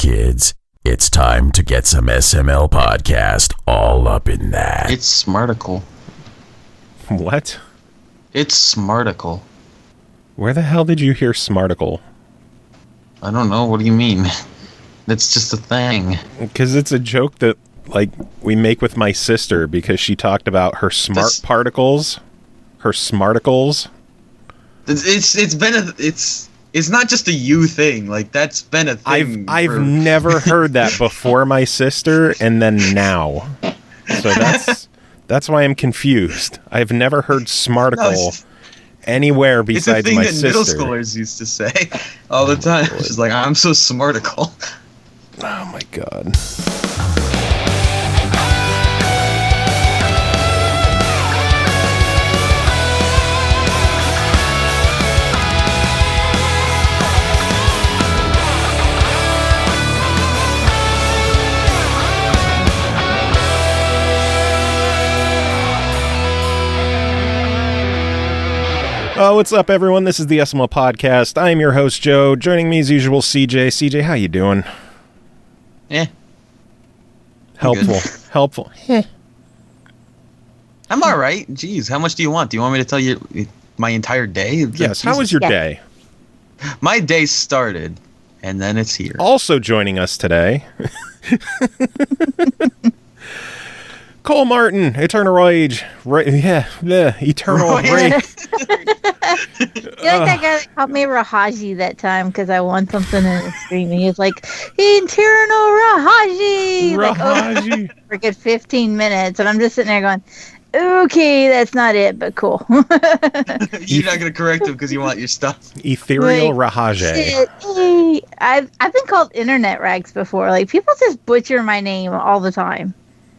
kids. It's time to get some SML podcast all up in that. It's Smarticle. What? It's Smarticle. Where the hell did you hear Smarticle? I don't know. What do you mean? That's just a thing. Because it's a joke that, like, we make with my sister because she talked about her particles. Her smarticles. It's not just a you thing. Like, that's been a thing. I've never heard that before my sister, and then now. So that's why I'm confused. I've never heard smarticle anywhere besides my sister. It's a thing that middle schoolers used to say all the time. She's like, I'm so smarticle. Oh my god. What's up, everyone? This is the SML Podcast. I am your host, Joe. Joining me as usual, CJ. CJ, how you doing? Helpful. I'm all right. Jeez, how much do you want? Do you want me to tell you my entire day? Yes, how was your day? My day started, and then it's here. Also joining us today, Cole Martin, Eternal Rage. Eternal Rage. I feel like that guy that called me Rahaji that time because I won something in the stream. And he was like, Eternal Rahaji! Rahaji! For a good 15 minutes. And I'm just sitting there going, okay, that's not it, but cool. You're not going to correct him because you want your stuff. Ethereal Rahaji. Hey, I've been called internet rags before. Like, people just butcher my name all the time.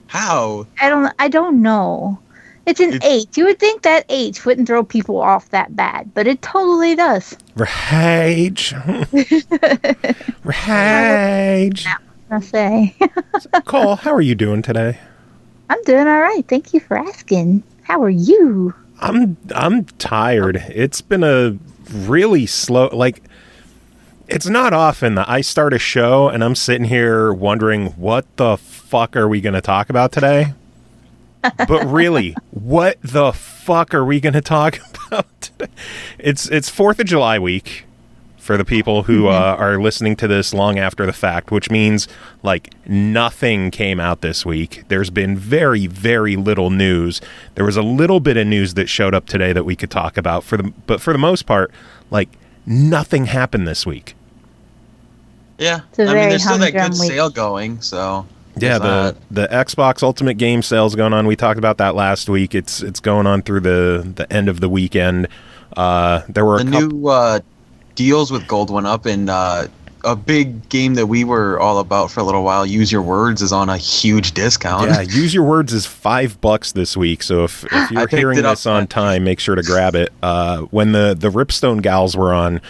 How? I don't know. It's an H. You would think that H wouldn't throw people off that bad, but it totally does. Rage. Rage. I'll say. Cole, how are you doing today? I'm doing all right. Thank you for asking. How are you? I'm tired. It's been a really slow, like, it's not often that I start a show and I'm sitting here wondering what the fuck are we going to talk about today? But really, what the fuck are we going to talk about today? It's 4th of July week for the people who are listening to this long after the fact, which means, like, nothing came out this week. There's been very, very little news. There was a little bit of news that showed up today that we could talk about, but for the most part, like, nothing happened this week. Yeah, I mean, there's still that good sale going, so... Yeah, the Xbox Ultimate Game sale's going on. We talked about that last week. It's going on through the end of the weekend. There were new deals with gold went up, and a big game that we were all about for a little while, Use Your Words, is on a huge discount. Yeah, Use Your Words is $5 this week. So if you're hearing this on time, make sure to grab it. When the Ripstone gals were on,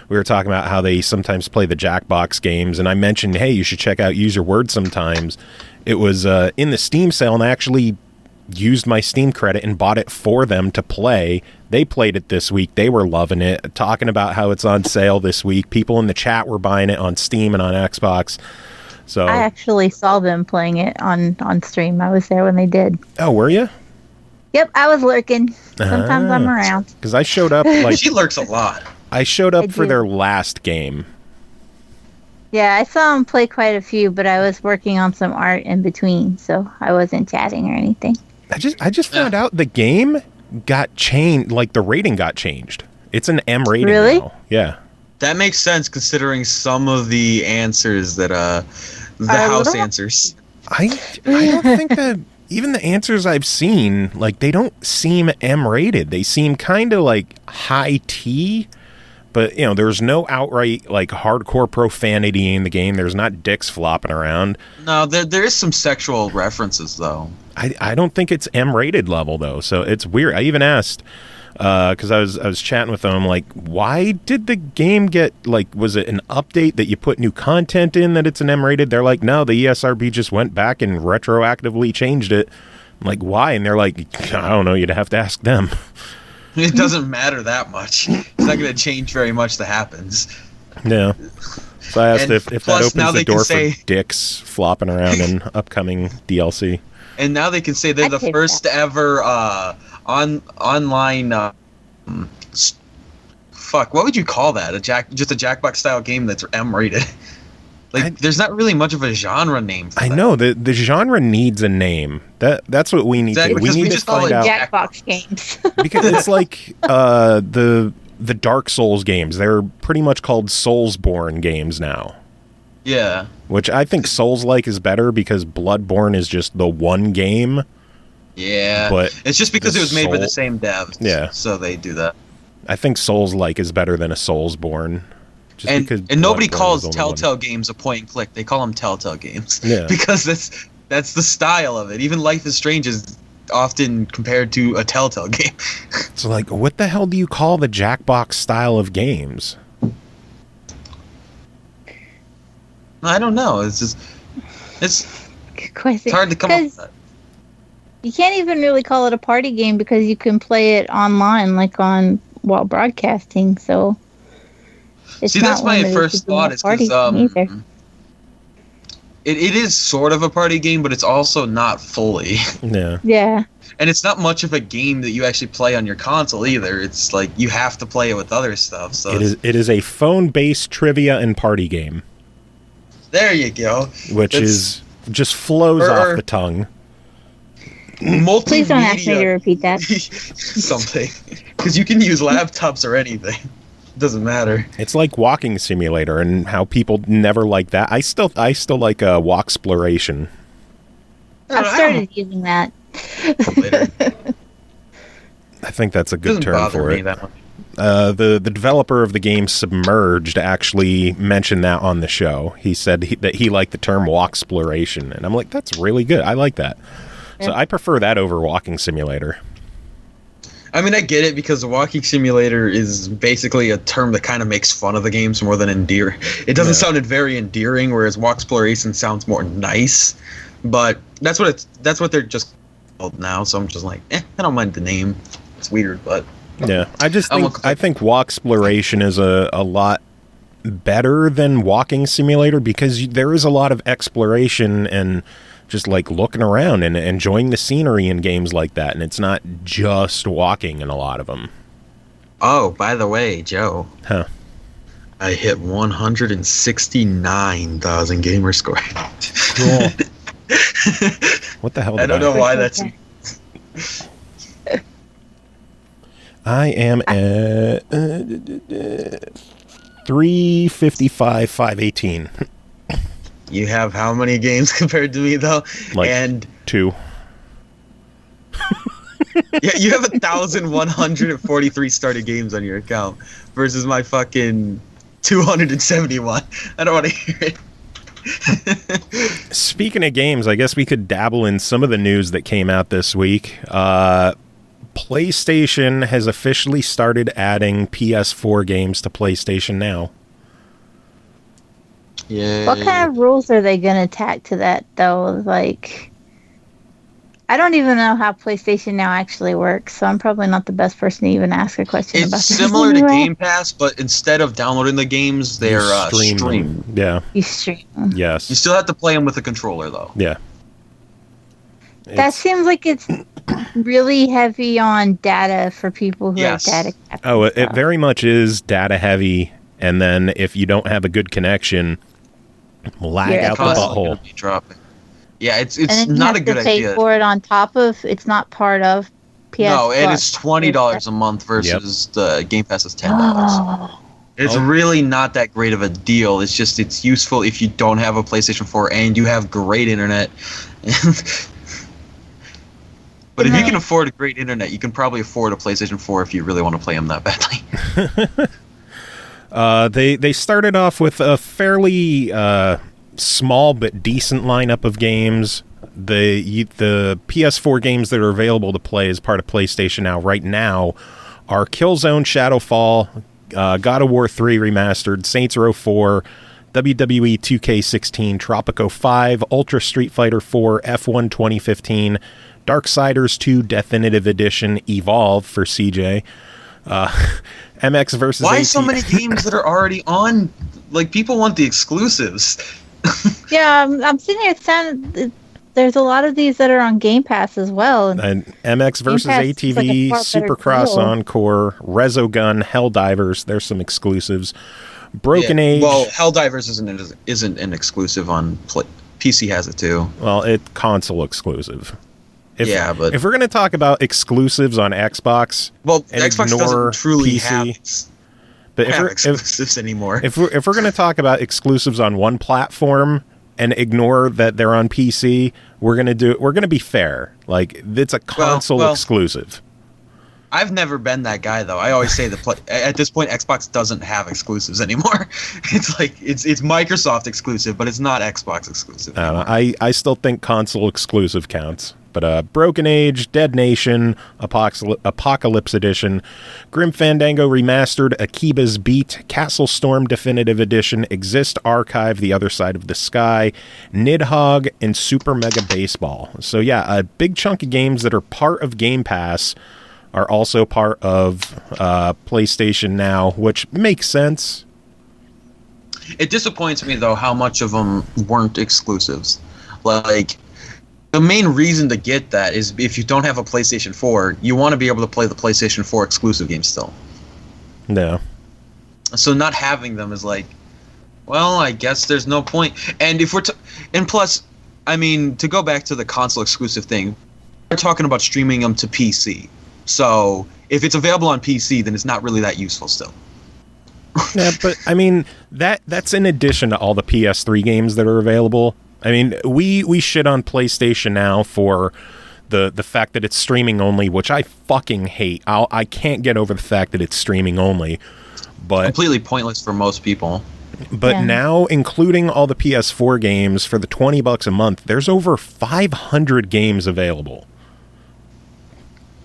we were talking about how they sometimes play the Jackbox games, and I mentioned, hey, you should check out Use Your Words sometimes. It was in the Steam sale, and I actually used my Steam credit and bought it for them to play. They played it this week. They were loving it, talking about how it's on sale this week. People in the chat were buying it on Steam and on Xbox. So I actually saw them playing it on stream. I was there when they did. Oh, were you? Yep, I was lurking. Sometimes I'm around. Because I showed up like... She lurks a lot. I showed up for their last game. Yeah, I saw him play quite a few, but I was working on some art in between, so I wasn't chatting or anything. I just found out the game got changed, like the rating got changed. It's an M rating now. Yeah. That makes sense considering some of the answers that the house answers. I don't think that even the answers I've seen, like, they don't seem M rated. They seem kind of like high T. But, you know, there's no outright, like, hardcore profanity in the game. There's not dicks flopping around. No, there is some sexual references, though. I don't think it's M-rated level, though. So it's weird. I even asked, because I was chatting with them, like, why did the game get, like, was it an update that you put new content in that it's an M-rated? They're like, no, the ESRB just went back and retroactively changed it. I'm like, why? And they're like, I don't know. You'd have to ask them. It doesn't matter that much. It's not going to change very much that happens. Yeah. So I asked And if that plus, now opens the they can door say- for dicks flopping around in upcoming DLC. And now they can say they're I'd the take first ever online. Fuck, what would you call that? Just a Jackbox style game that's M-rated. Like, there's not really much of a genre name for I that. know the genre needs a name. That's what we need Exactly, to. We because we need to just call find it out Jackbox games. because it's like the Dark Souls games. They're pretty much called Soulsborne games now. Yeah. Which I think Souls-like is better because Bloodborne is just the one game. Yeah. But it's just because the it was made by the Soul- same devs. Yeah. So they do that. I think Souls-like is better than a Soulsborne. Just because And nobody Bloodborne calls is the only one. Telltale games a point and click. They call them Telltale games. Yeah. Because that's the style of it. Even Life is Strange is often compared to a Telltale game. It's like, what the hell do you call the Jackbox style of games? I don't know. It's Good question. hard to come up with that. You can't even really call it a party game because you can play it online, like while broadcasting. So it's See, that's not my limited first to being a thought is party because game either. it is sort of a party game, but it's also not fully. Yeah. Yeah. And it's not much of a game that you actually play on your console either. It's like you have to play it with other stuff. So It is a phone-based trivia and party game, there you go. which That's- is just flows off the tongue. Multimedia. Please don't ask me to repeat that. something, because you can use laptops or anything. Doesn't matter. It's like Walking Simulator and how people never like that. I still like Walksploration. I've started using that. Later. I think that's a good Doesn't term bother for me it. that much. The developer of the game Submerged actually mentioned that on the show. He said that he liked the term Walksploration, and I'm like, that's really good. I like that. So I prefer that over Walking Simulator. I mean, I get it because the Walking Simulator is basically a term that kind of makes fun of the games more than endear. It doesn't sound very endearing, whereas Walksploration sounds more nice. But that's what they're just called now. So I'm just like, I don't mind the name. It's weird, but Yeah, I I'm think Walksploration is a lot better than Walking Simulator because there is a lot of exploration and just like looking around and enjoying the scenery in games like that, and it's not just walking in a lot of them. Oh, by the way, Joe. Huh. I hit 169,000 gamer score. Cool. What the hell? I don't know why that's. I am at 355, 518. You have how many games compared to me though? Like and 2. yeah, you have 1,143 started games on your account versus my fucking 271. I don't want to hear it. Speaking of games, I guess we could dabble in some of the news that came out this week. PlayStation has officially started adding PS4 games to PlayStation Now. Yeah. What kind of rules are they going to tack to that, though? Like, I don't even know how PlayStation Now actually works, so I'm probably not the best person to even ask a question about It's this. similar to anyway. Game Pass, but instead of downloading the games, they're Stream streamed. them. Yeah. You stream. Yes. You still have to play them with a controller, though. Yeah. That It's- seems like it's really heavy on data for people who Yes. are data capped. Oh, it So. very much is data heavy, and then if you don't have a good connection, lag Yeah, out the Constantly butthole. gonna be dropping. Yeah, it's And then you not have a good to pay idea. for it on top of. It's not part of PS. No, and Plus. it's $20 a month versus the Game Pass is $10. Oh. It's really not that great of a deal. It's just it's useful if you don't have a PlayStation 4 and you have great internet. But if you can afford a great internet, you can probably afford a PlayStation 4 if you really want to play them that badly. They started off with a fairly small but decent lineup of games. The PS4 games that are available to play as part of PlayStation Now right now are Killzone Shadowfall, God of War 3 Remastered, Saints Row 4, WWE 2K16, Tropico 5, Ultra Street Fighter 4, F1 2015, Darksiders 2 Definitive Edition Evolve for CJ, MX versus Why AT so many games that are already on like people want the exclusives. Yeah, I'm sitting here saying there's a lot of these that are on Game Pass as well. And MX versus ATV, like Supercross Encore, Resogun, Helldivers. There's some exclusives. Broken Age. Well, Helldivers isn't an exclusive on PC. Has it too? Well, it's console exclusive. But if we're going to talk about exclusives on Xbox, Xbox doesn't truly PC, have exclusives anymore. If we're going to talk about exclusives on one platform and ignore that they're on PC, we're going to be fair. Like, it's a console exclusive. I've never been that guy, though. I always say at this point, Xbox doesn't have exclusives anymore. It's like it's Microsoft exclusive, but it's not Xbox exclusive anymore. I still think console exclusive counts. But Broken Age, Dead Nation, Apocalypse Edition, Grim Fandango Remastered, Akiba's Beat, Castle Storm Definitive Edition, Exist Archive, The Other Side of the Sky, Nidhogg, and Super Mega Baseball. So yeah, a big chunk of games that are part of Game Pass are also part of PlayStation Now, which makes sense. It disappoints me, though, how much of them weren't exclusives. Like, the main reason to get that is if you don't have a PlayStation 4, you want to be able to play the PlayStation 4 exclusive games still. No. So not having them is like, well, I guess there's no point. And and plus, I mean, to go back to the console exclusive thing, we're talking about streaming them to PC. So if it's available on PC, then it's not really that useful still. Yeah, but I mean that's in addition to all the PS3 games that are available. I mean, we shit on PlayStation Now for the fact that it's streaming only, which I fucking hate. I can't get over the fact that it's streaming only. But completely pointless for most people. But now, including all the PS4 games for the $20 a month, there's over 500 games available.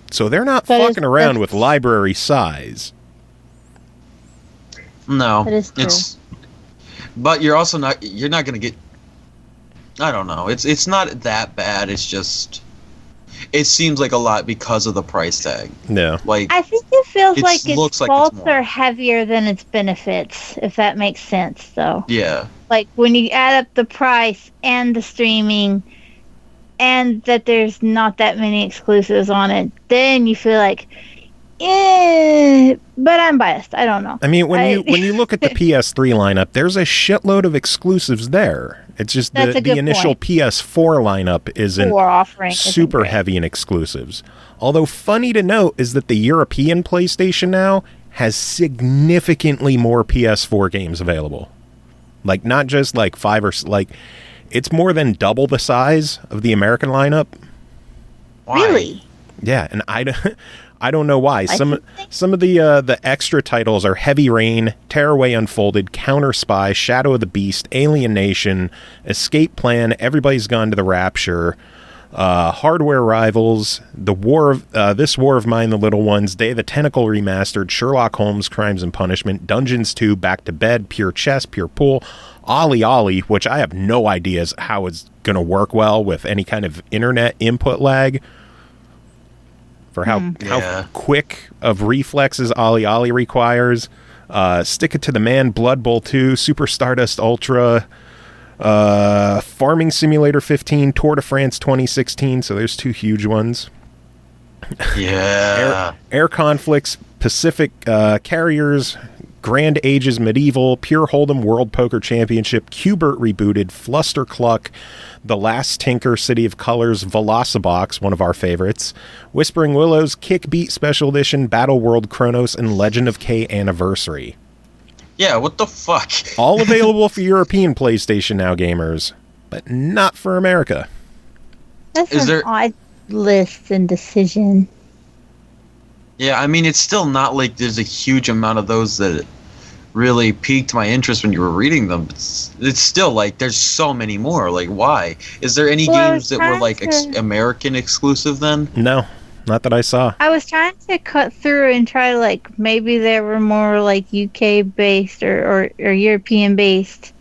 So they're not fucking around with library size. No, that is true. But you're not going to get. I don't know. It's not that bad. It's just. It seems like a lot because of the price tag. Yeah. Like I think it feels like its like faults are heavier than its benefits, if that makes sense, though. Yeah. Like when you add up the price and the streaming, and that there's not that many exclusives on it, then you feel like, but I'm biased. I don't know. I mean, when you look at the PS3 lineup, there's a shitload of exclusives there. It's just the initial PS4 lineup isn't super heavy in exclusives. Although funny to note is that the European PlayStation Now has significantly more PS4 games available. Like not just like 5 or like. It's more than double the size of the American lineup. Why? Really? Yeah, and I don't know why. Some of the extra titles are Heavy Rain, Tearaway Unfolded, Counter Spy, Shadow of the Beast, Alien Nation, Escape Plan, Everybody's Gone to the Rapture, Hardware Rivals, This War of Mine, The Little Ones, Day of the Tentacle Remastered, Sherlock Holmes, Crimes and Punishment, Dungeons 2, Back to Bed, Pure Chess, Pure Pool, Ollie Ollie, which I have no idea how it's going to work well with any kind of internet input lag for how quick of reflexes Ollie Ollie requires. Stick It to the Man, Blood Bowl 2, Super Stardust Ultra, Farming Simulator 15, Tour de France 2016, so there's 2 huge ones. Yeah. Air Conflicts, Pacific Carriers, Grand Ages Medieval, Pure Hold'em World Poker Championship, Qbert Rebooted, Fluster Cluck, The Last Tinker, City of Colors, Velocibox, one of our favorites, Whispering Willows, Kickbeat Special Edition, Battle World Chronos, and Legend of K Anniversary. Yeah, what the fuck? All available for European PlayStation Now gamers, but not for America. That's an odd list and decision. Yeah, I mean, it's still not like there's a huge amount of those that really piqued my interest when you were reading them. It's still like there's so many more. Like, why? Is there any games that were like American exclusive then? No, not that I saw. I was trying to cut through and try to like maybe there were more like UK based or European based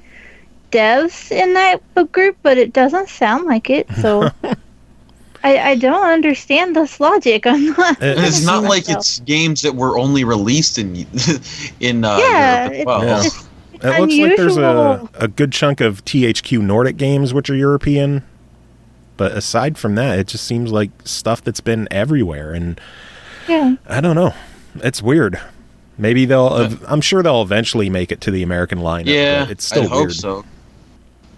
devs in that book group, but it doesn't sound like it. So. I don't understand this logic. It's not like it's games that were only released in Europe as well. It's It looks like there's unusual. a good chunk of THQ Nordic games which are European. But aside from that, it just seems like stuff that's been everywhere. And Yeah. I don't know. It's weird. Maybe I'm sure they'll eventually make it to the American lineup. Yeah, but it's still I hope weird. so.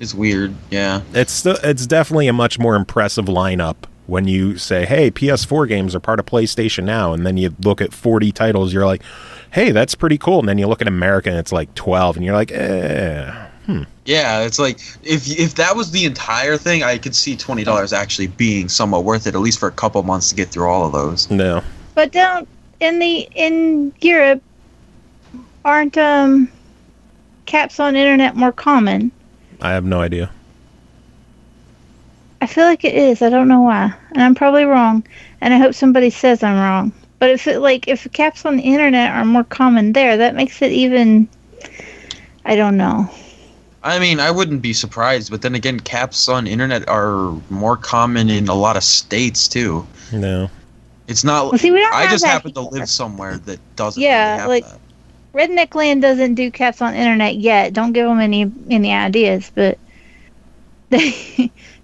It's weird, yeah. It's definitely a much more impressive lineup when you say, hey, PS4 games are part of PlayStation Now, and then you look at 40 titles, you're like, hey, that's pretty cool. And then you look at America and it's like 12, and you're like, Yeah, it's like if that was the entire thing, I could see $20 actually being somewhat worth it, at least for a couple months to get through all of those. No. But in Europe, aren't caps on internet more common? I have no idea. I feel like it is. I don't know why, and I'm probably wrong. And I hope somebody says I'm wrong. But if caps on the internet are more common there, that makes it even. I don't know. I mean, I wouldn't be surprised, but then again, caps on internet are more common in a lot of states too. No. It's not. Well, see, we don't I have just that happen to here. live somewhere that doesn't. Yeah, really have like- that. Redneck Land doesn't do caps on internet yet. Don't give them any ideas, but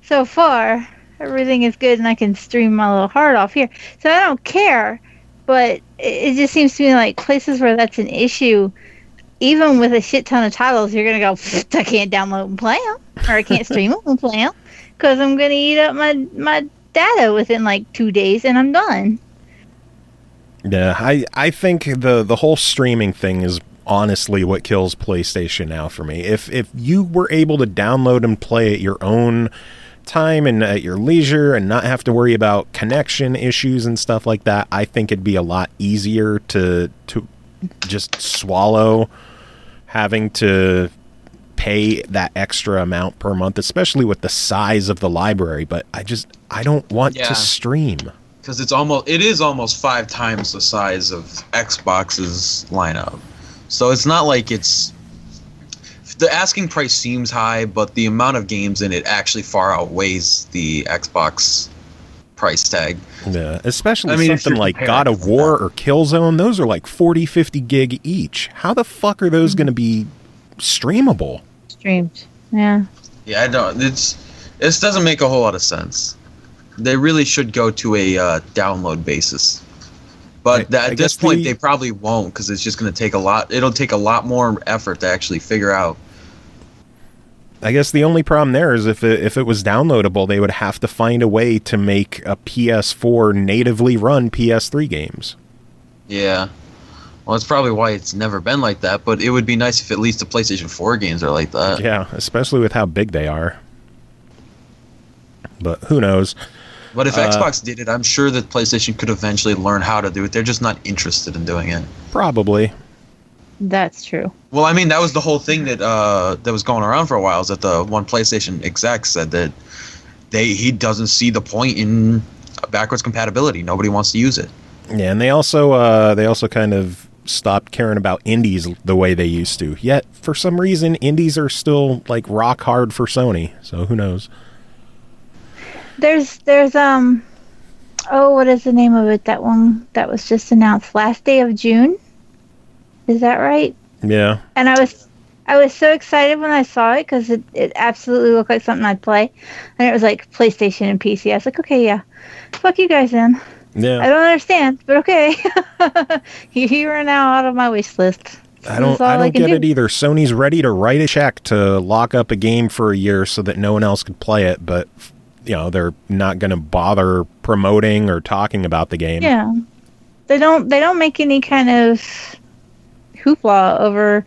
so far everything is good, and I can stream my little heart off here. So I don't care, but it just seems to me like places where that's an issue, even with a shit ton of titles, you're gonna go, I can't download and play them, or I can't stream them and play them, because I'm gonna eat up my data within like 2 days, and I'm done. Yeah, I think the whole streaming thing is honestly what kills PlayStation Now for me. If you were able to download and play at your own time and at your leisure and not have to worry about connection issues and stuff like that, I think it'd be a lot easier to just swallow having to pay that extra amount per month, especially with the size of the library. But I don't want Yeah. to stream. Because it is almost 5 times the size of Xbox's lineup. So it's not like the asking price seems high, but the amount of games in it actually far outweighs the Xbox price tag. Yeah, especially if something you're like comparing God it of to War that. or Killzone. Those are like 40, 50 gig each. How the fuck are those going to be streamable? Streamed, yeah. Yeah, I don't. This doesn't make a whole lot of sense. They really should go to a download basis. But I at guess this point, the- they probably won't, because it's just going to take a lot. It'll take a lot more effort to actually figure out. I guess the only problem there is if it was downloadable, they would have to find a way to make a PS4 natively run PS3 games. Yeah. Well, that's probably why it's never been like that. But it would be nice if at least the PlayStation 4 games are like that. Yeah, especially with how big they are. But who knows? But if Xbox did it, I'm sure that PlayStation could eventually learn how to do it. They're just not interested in doing it. Probably. That's true. Well, I mean, that was the whole thing that was going around for a while. Is that the one PlayStation exec said that he doesn't see the point in backwards compatibility. Nobody wants to use it. Yeah, and they also kind of stopped caring about indies the way they used to. Yet, for some reason, indies are still like rock hard for Sony. So who knows? There's what is the name of it? That one that was just announced last day of June. Is that right? Yeah. And I was so excited when I saw it because it absolutely looked like something I'd play, and it was like PlayStation and PC. I was like, okay, yeah, fuck you guys then. Yeah. I don't understand, but okay. You are now out of my wish list. I don't get it either. Sony's ready to write a check to lock up a game for a year so that no one else could play it, but they're not going to bother promoting or talking about the game. Yeah, they don't make any kind of hoopla over.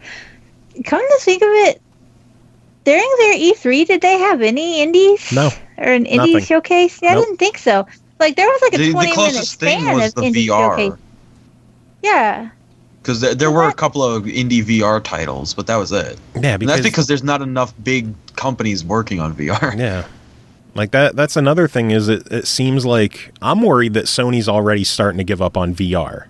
Come to think of it, during their E3, did they have any indies? No, or an indie nothing. showcase? Yeah, Nope. I didn't think so. Like there was like a The 20-minute closest thing span was of the indie VR. showcase. Yeah. Because there were a couple of indie VR titles, but that was it. Yeah, And that's because there's not enough big companies working on VR. Yeah. Like that's another thing is it seems like I'm worried that Sony's already starting to give up on VR.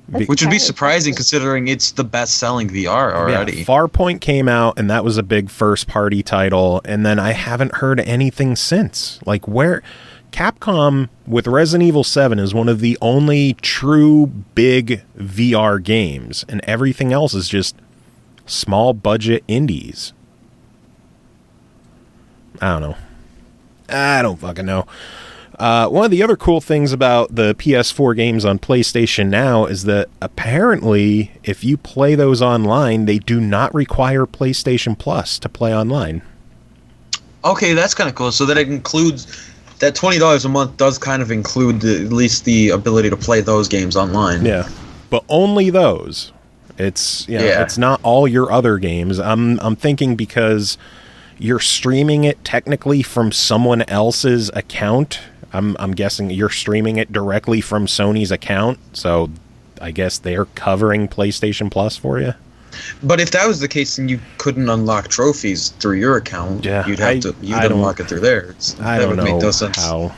Which would be surprising considering it's the best-selling VR already. Yeah, Farpoint came out and that was a big first-party title, and then I haven't heard anything since. Like where Capcom with Resident Evil 7 is one of the only true big VR games, and everything else is just small budget indies. I don't know. I don't fucking know. One of the other cool things about the PS4 games on PlayStation Now is that apparently if you play those online, they do not require PlayStation Plus to play online. Okay, that's kind of cool. So that it includes that $20 a month does kind of include at least the ability to play those games online. Yeah, but only those. It's it's not all your other games. I'm thinking because you're streaming it technically from someone else's account. I'm guessing you're streaming it directly from Sony's account, so I guess they're covering PlayStation Plus for you. But if that was the case, then you couldn't unlock trophies through your account. Yeah, you'd unlock it through theirs. I don't know how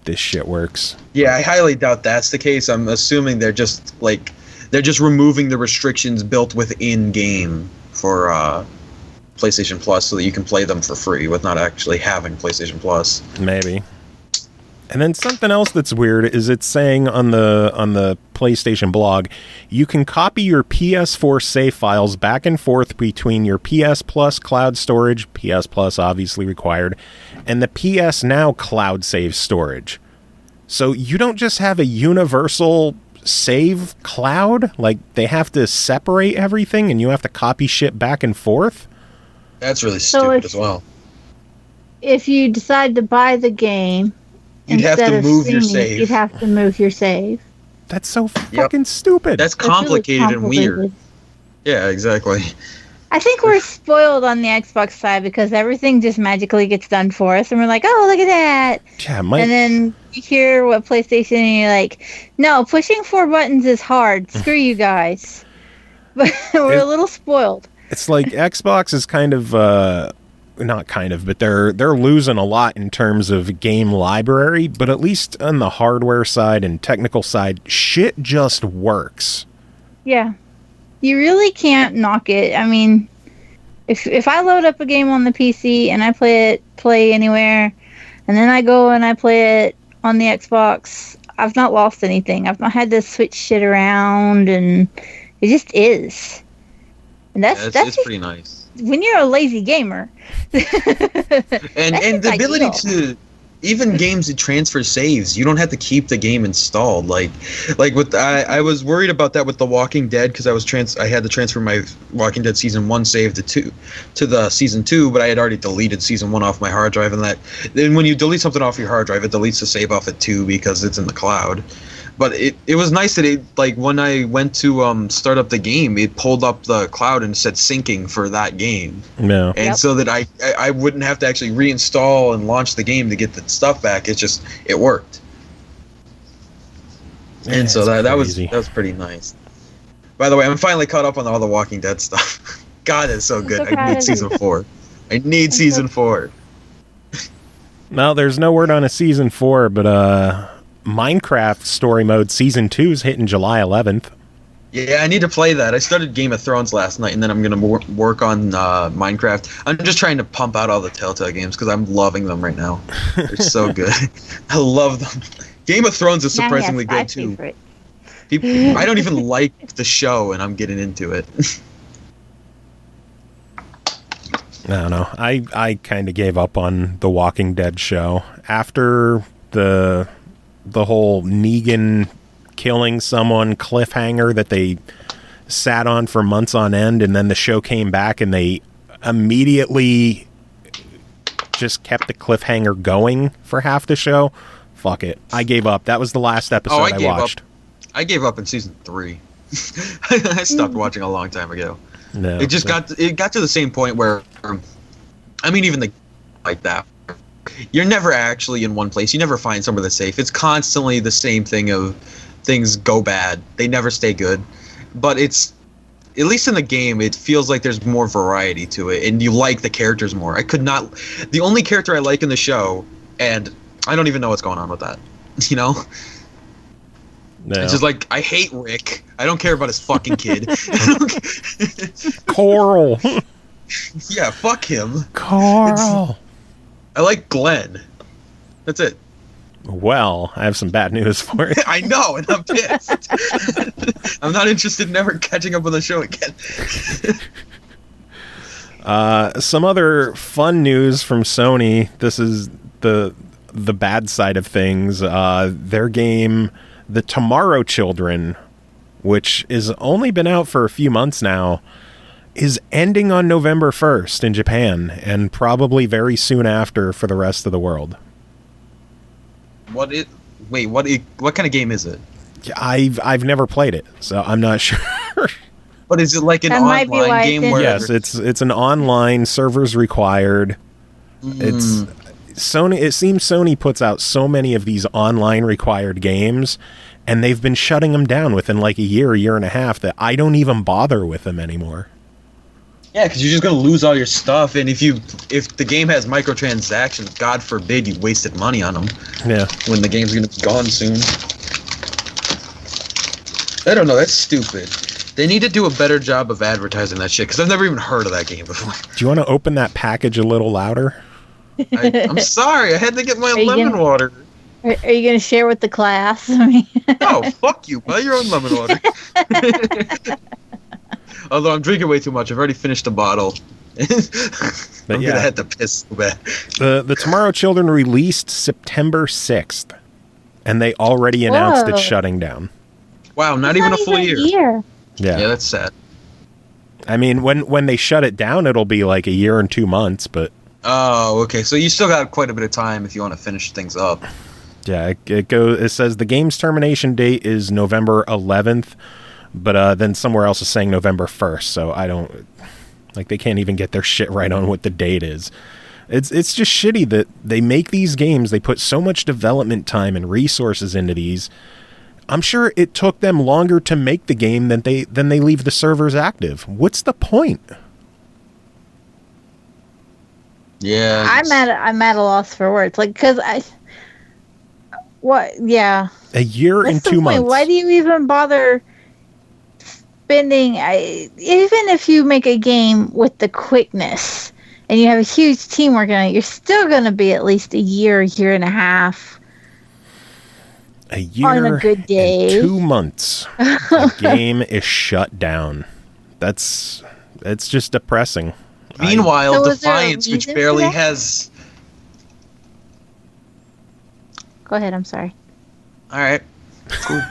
this shit works. Yeah, I highly doubt that's the case. I'm assuming they're just removing the restrictions built within game for PlayStation Plus so that you can play them for free with not actually having PlayStation Plus. Maybe. And then something else that's weird is it's saying on the PlayStation blog, you can copy your PS4 save files back and forth between your PS Plus cloud storage, PS Plus obviously required, and the PS Now cloud save storage. So you don't just have a universal save cloud? Like they have to separate everything and you have to copy shit back and forth? That's really stupid as well. If you decide to buy the game, you'd have to move your save. You'd have to move your save. That's so fucking stupid. That's complicated and weird. Yeah, exactly. I think we're spoiled on the Xbox side because everything just magically gets done for us, and we're like, "Oh, look at that!" Yeah, and then you hear what PlayStation, and you're like, "No, pushing 4 buttons is hard. Screw you guys." But we're a little spoiled. It's like Xbox is kind of. Not kind of, but they're losing a lot in terms of game library, but at least on the hardware side and technical side, shit just works. Yeah. You really can't knock it. I mean, if I load up a game on the PC and I play anywhere, and then I go and I play it on the Xbox, I've not lost anything. I've not had to switch shit around, and it just is. And that's pretty nice. When you're a lazy gamer. and the ability to even games that transfer saves, you don't have to keep the game installed. Like with I was worried about that with The Walking Dead because I had to transfer my Walking Dead season 1 save to the season 2, but I had already deleted season 1 off my hard drive, and then when you delete something off your hard drive, it deletes the save off at 2 because it's in the cloud. But it was nice that when I went to start up the game, it pulled up the cloud and said syncing for that game. Yeah. And so that I wouldn't have to actually reinstall and launch the game to get the stuff back. It worked. Yeah, and so that was pretty nice. By the way, I'm finally caught up on all the Walking Dead stuff. God, it's so good. I need season 4. I need season 4. Well, there's no word on a season 4, but Minecraft Story Mode Season 2 is hitting July 11th. Yeah, I need to play that. I started Game of Thrones last night, and then I'm going to work on Minecraft. I'm just trying to pump out all the Telltale games because I'm loving them right now. They're so good. I love them. Game of Thrones is surprisingly good, too. I don't even like the show, and I'm getting into it. I don't know. I kind of gave up on the Walking Dead show. After the whole Negan killing someone cliffhanger that they sat on for months on end, and then the show came back and they immediately just kept the cliffhanger going for half the show. Fuck it. I gave up. That was the last episode I watched. I gave up in season 3. I stopped watching a long time ago. No, it got to the same point where, I mean, even like that. You're never actually in one place. You never find somewhere that's safe. It's constantly the same thing of things go bad. They never stay good. But it's, at least in the game, it feels like there's more variety to it, and you like the characters more. The only character I like in the show, and I don't even know what's going on with that, you know? No. It's just like, I hate Rick. I don't care about his fucking kid. Coral. Yeah, fuck him. Carl. I like Glenn. That's it. Well, I have some bad news for you. I know, and I'm pissed. I'm not interested in ever catching up on the show again. Some other fun news from Sony. This is the bad side of things. Their game, The Tomorrow Children, which has only been out for a few months now, is ending on November 1st in Japan, and probably very soon after for the rest of the world. What kind of game is it? I've never played it, so I'm not sure. But is it like an That might be online why game it's where Yes, it's an online, servers required. It's Sony. It seems Sony puts out so many of these online required games, and they've been shutting them down within like a year and a half, that I don't even bother with them anymore. Yeah, because you're just gonna lose all your stuff, and if the game has microtransactions, God forbid you wasted money on them. Yeah. When the game's gonna be gone soon. I don't know. That's stupid. They need to do a better job of advertising that shit, because I've never even heard of that game before. Do you want to open that package a little louder? I'm sorry. I had to get my lemon water. Are you going to share with the class? I mean, No, fuck you. Buy your own lemon water. Although I'm drinking way too much. I've already finished a bottle. I'm yeah. gonna have to piss so bad. The Tomorrow Children released September 6th, and they already announced it's shutting down. Wow, not even a full year. Yeah, that's sad. I mean, when they shut it down, it'll be like a year and 2 months, but... Oh, okay. So you still got quite a bit of time if you want to finish things up. Yeah, it says the game's termination date is November 11th, but then somewhere else is saying November 1st, so I don't... Like, they can't even get their shit right on what the date is. It's just shitty that they make these games, they put so much development time and resources into these. I'm sure it took them longer to make the game than they leave the servers active. What's the point? Yeah, I'm at a loss for words. Like, because yeah. A year and 2 months. Why do you even bother spending? Even if you make a game with the quickness and you have a huge team working on it, you're still going to be at least a year and a half. A year on a good day. and 2 months. The game is shut down. It's just depressing. Meanwhile, So Defiance, which barely has... Go ahead, I'm sorry. Alright, cool.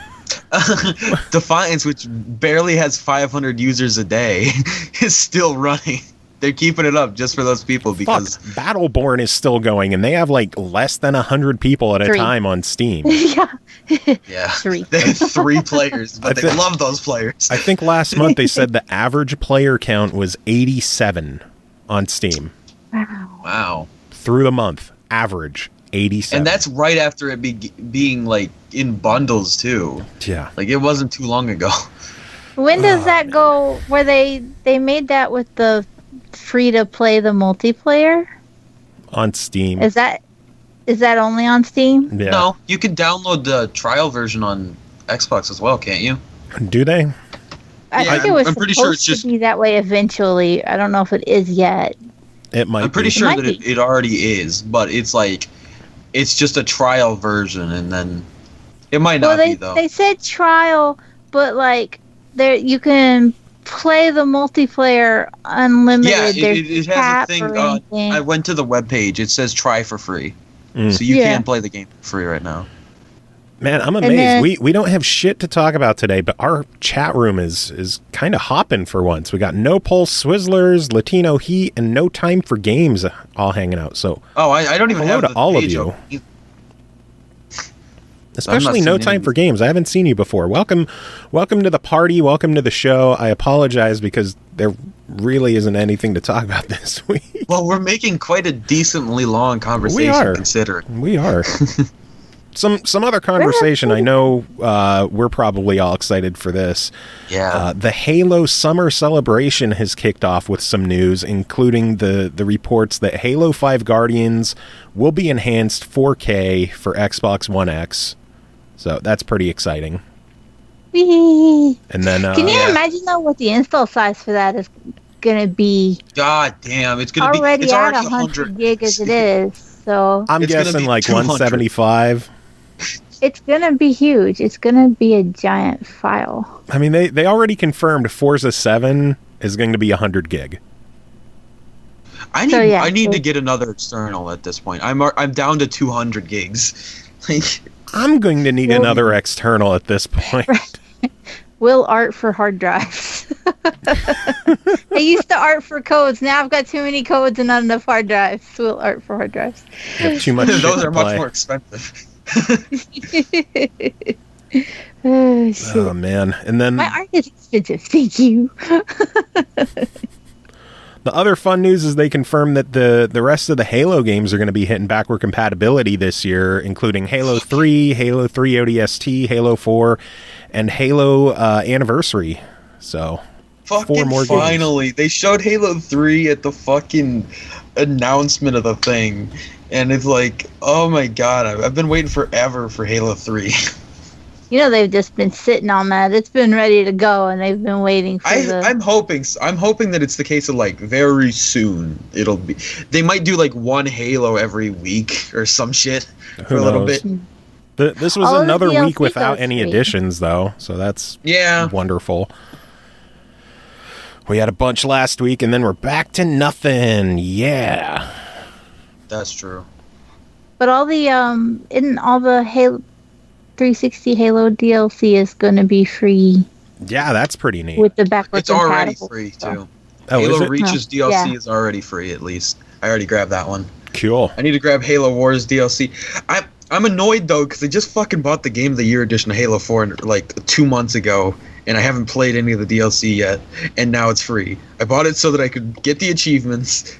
Defiance, which barely has 500 users a day, is still running. They're keeping it up just for those people because... Fuck, Battleborn is still going, and they have like less than 100 people at a time on Steam. Yeah. Yeah. 3. They have 3 players, but they love those players. I think last month they said the average player count was 87 on Steam. Wow. Through the month, average 87. And that's right after it being like in bundles too. Yeah. Like it wasn't too long ago. When does that go? Where they made that with the free to play the multiplayer on Steam. Is that only on Steam? Yeah. No, you can download the trial version on Xbox as well, can't you? Do they? I think it was supposed to be that way eventually. I don't know if it is yet. It might. I'm pretty sure that it already is, but it's like it's just a trial version, and then it might not be though. They said trial, but like there you can play the multiplayer unlimited. Yeah, it has a thing. I went to the webpage. It says try for free. So you can play the game for free right now. Man, I'm amazed. We don't have shit to talk about today, but our chat room is kind of hopping for once. We got No Pulse Swizzlers, Latino Heat, and No Time for Games all hanging out. So I don't even hello have to all of you. Especially No Time for Games. I haven't seen you before. Welcome to the party. Welcome to the show. I apologize because there really isn't anything to talk about this week. Well, we're making quite a decently long conversation considering. We are. Some other conversation. I know we're probably all excited for this. Yeah. The Halo Summer Celebration has kicked off with some news, including the reports that Halo 5 Guardians will be enhanced 4K for Xbox One X. So that's pretty exciting. Whee! And then can you imagine though what the install size for that is gonna be? God damn, it's gonna already be it's at already 100 gig as it is. So I'm guessing like 175. It's gonna be huge. It's gonna be a giant file. I mean, they already confirmed Forza 7 is going to be 100 gig. I need to get another external at this point. I'm down to 200 gigs. Like, I'm going to need another external at this point. Will art for hard drives. I used to art for codes. Now I've got too many codes and not enough hard drives. Will art for hard drives. You have too much. Those are much more expensive. Oh man! And then my art is expensive. Thank you. The other fun news is they confirmed that the rest of the Halo games are going to be hitting backward compatibility this year, including Halo 3, Halo 3 ODST, Halo 4, and Halo Anniversary. So, fucking 4 more finally, games. They showed Halo 3 at the fucking announcement of the thing, and it's like, oh my god, I've been waiting forever for Halo 3. You know, they've just been sitting on that. It's been ready to go, and they've been waiting for I'm hoping that it's the case of like very soon it'll be. They might do like one Halo every week or some shit for a little bit. This was another week without any additions, though, so that's wonderful. We had a bunch last week, and then we're back to nothing. Yeah, that's true. But all the in all the Halo 360 Halo DLC is going to be free. Yeah, that's pretty neat. With the backwards compatible. It's already free too. Oh, Halo Reach's DLC is already free. At least I already grabbed that one. Cool. I need to grab Halo Wars DLC. I'm annoyed though because I just fucking bought the Game of the Year edition of Halo 4 like 2 months ago, and I haven't played any of the DLC yet, and now it's free. I bought it so that I could get the achievements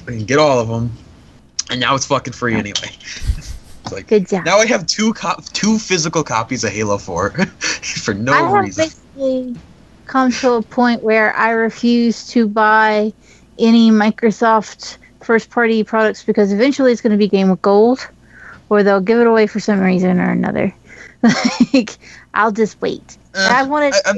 and get all of them, and now it's fucking free anyway. Like, good job. Now I have two physical copies of Halo 4 for no reason. I have basically come to a point where I refuse to buy any Microsoft first-party products because eventually it's going to be Game with Gold, or they'll give it away for some reason or another. Like, I'll just wait. I'm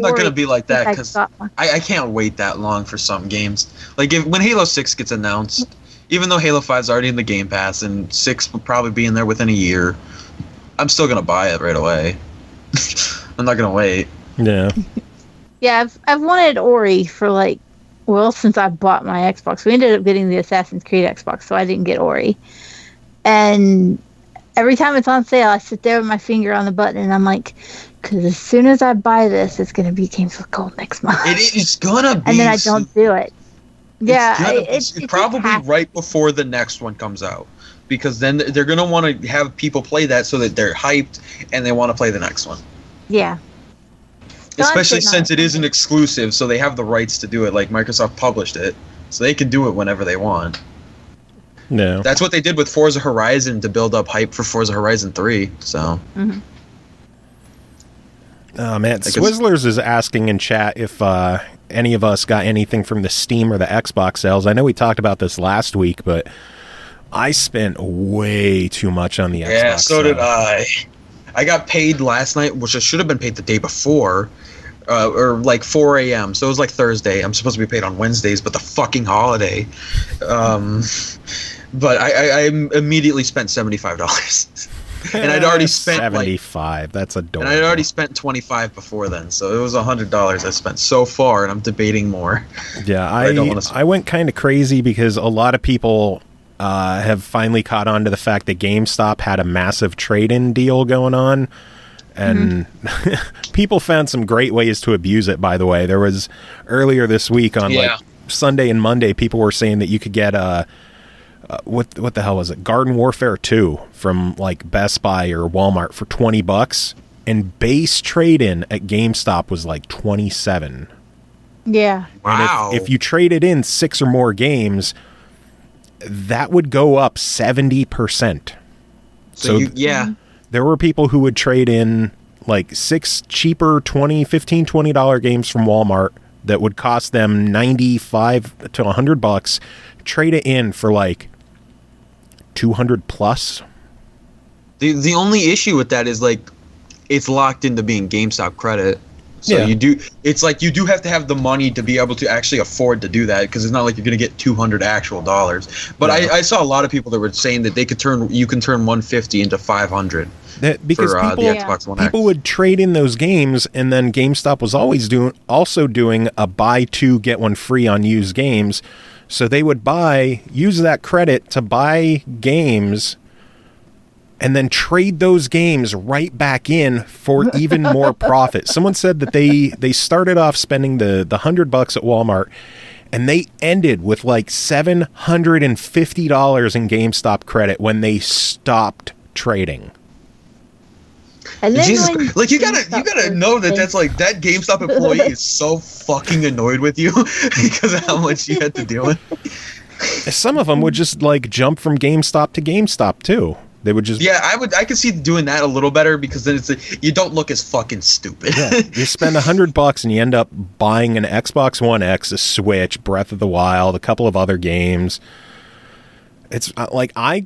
not going to be like that because I can't wait that long for some games. Like when Halo 6 gets announced. Even though Halo 5 is already in the Game Pass and 6 will probably be in there within a year, I'm still going to buy it right away. I'm not going to wait. Yeah. Yeah, I've wanted Ori for since I bought my Xbox. We ended up getting the Assassin's Creed Xbox, so I didn't get Ori. And every time it's on sale, I sit there with my finger on the button and I'm like, because as soon as I buy this, it's going to be Games with Gold next month. It is going to be. And then I don't do it. Yeah, it's probably right before the next one comes out, because then they're going to want to have people play that so that they're hyped and they want to play the next one. Yeah. Especially since it isn't exclusive, so they have the rights to do it. Like Microsoft published it, so they can do it whenever they want. No. That's what they did with Forza Horizon to build up hype for Forza Horizon 3. So. Mm-hmm. Oh man, Swizzlers is asking in chat if any of us got anything from the Steam or the Xbox sales. I know we talked about this last week, but I spent way too much on the Xbox. Yeah, so did I. I got paid last night, which I should have been paid the day before, or like 4 a.m. So it was like Thursday. I'm supposed to be paid on Wednesdays, but the fucking holiday. But I immediately spent $75. And I'd already spent 75. That's adorable. And I'd already spent 25 before then, so it was $100 I spent so far, and I'm debating more. Yeah, I went kind of crazy because a lot of people have finally caught on to the fact that GameStop had a massive trade-in deal going on, and people found some great ways to abuse it. By the way, there was earlier this week on like Sunday and Monday, people were saying that you could get what the hell was it? Garden Warfare 2 from like Best Buy or Walmart for $20, and base trade-in at GameStop was like $27. Yeah. Wow. And if you traded in 6 or more games, that would go up 70%. So there were people who would trade in like 6 cheaper $15-$20 games from Walmart that would cost them $95 to $100, trade it in for like 200 plus. The only issue with that is like it's locked into being GameStop credit. So you do have to have the money to be able to actually afford to do that, because it's not like you're going to get $200 actual dollars. But I saw a lot of people that were saying that you can turn 150 into 500 because for the Xbox One X. People would trade in those games, and then GameStop was always doing a buy 2 get 1 free on used games. So they would use that credit to buy games and then trade those games right back in for even more profit. Someone said that they started off spending the $100 at Walmart, and they ended with like $750 in GameStop credit when they stopped trading. And then Jesus, when like you gotta know that's like that GameStop employee is so fucking annoyed with you because of how much you had to deal with. Some of them would just like jump from GameStop to GameStop too. They would just I could see doing that a little better because then you don't look as fucking stupid. Yeah, you spend $100 and you end up buying an Xbox One X, a Switch, Breath of the Wild, a couple of other games. It's like I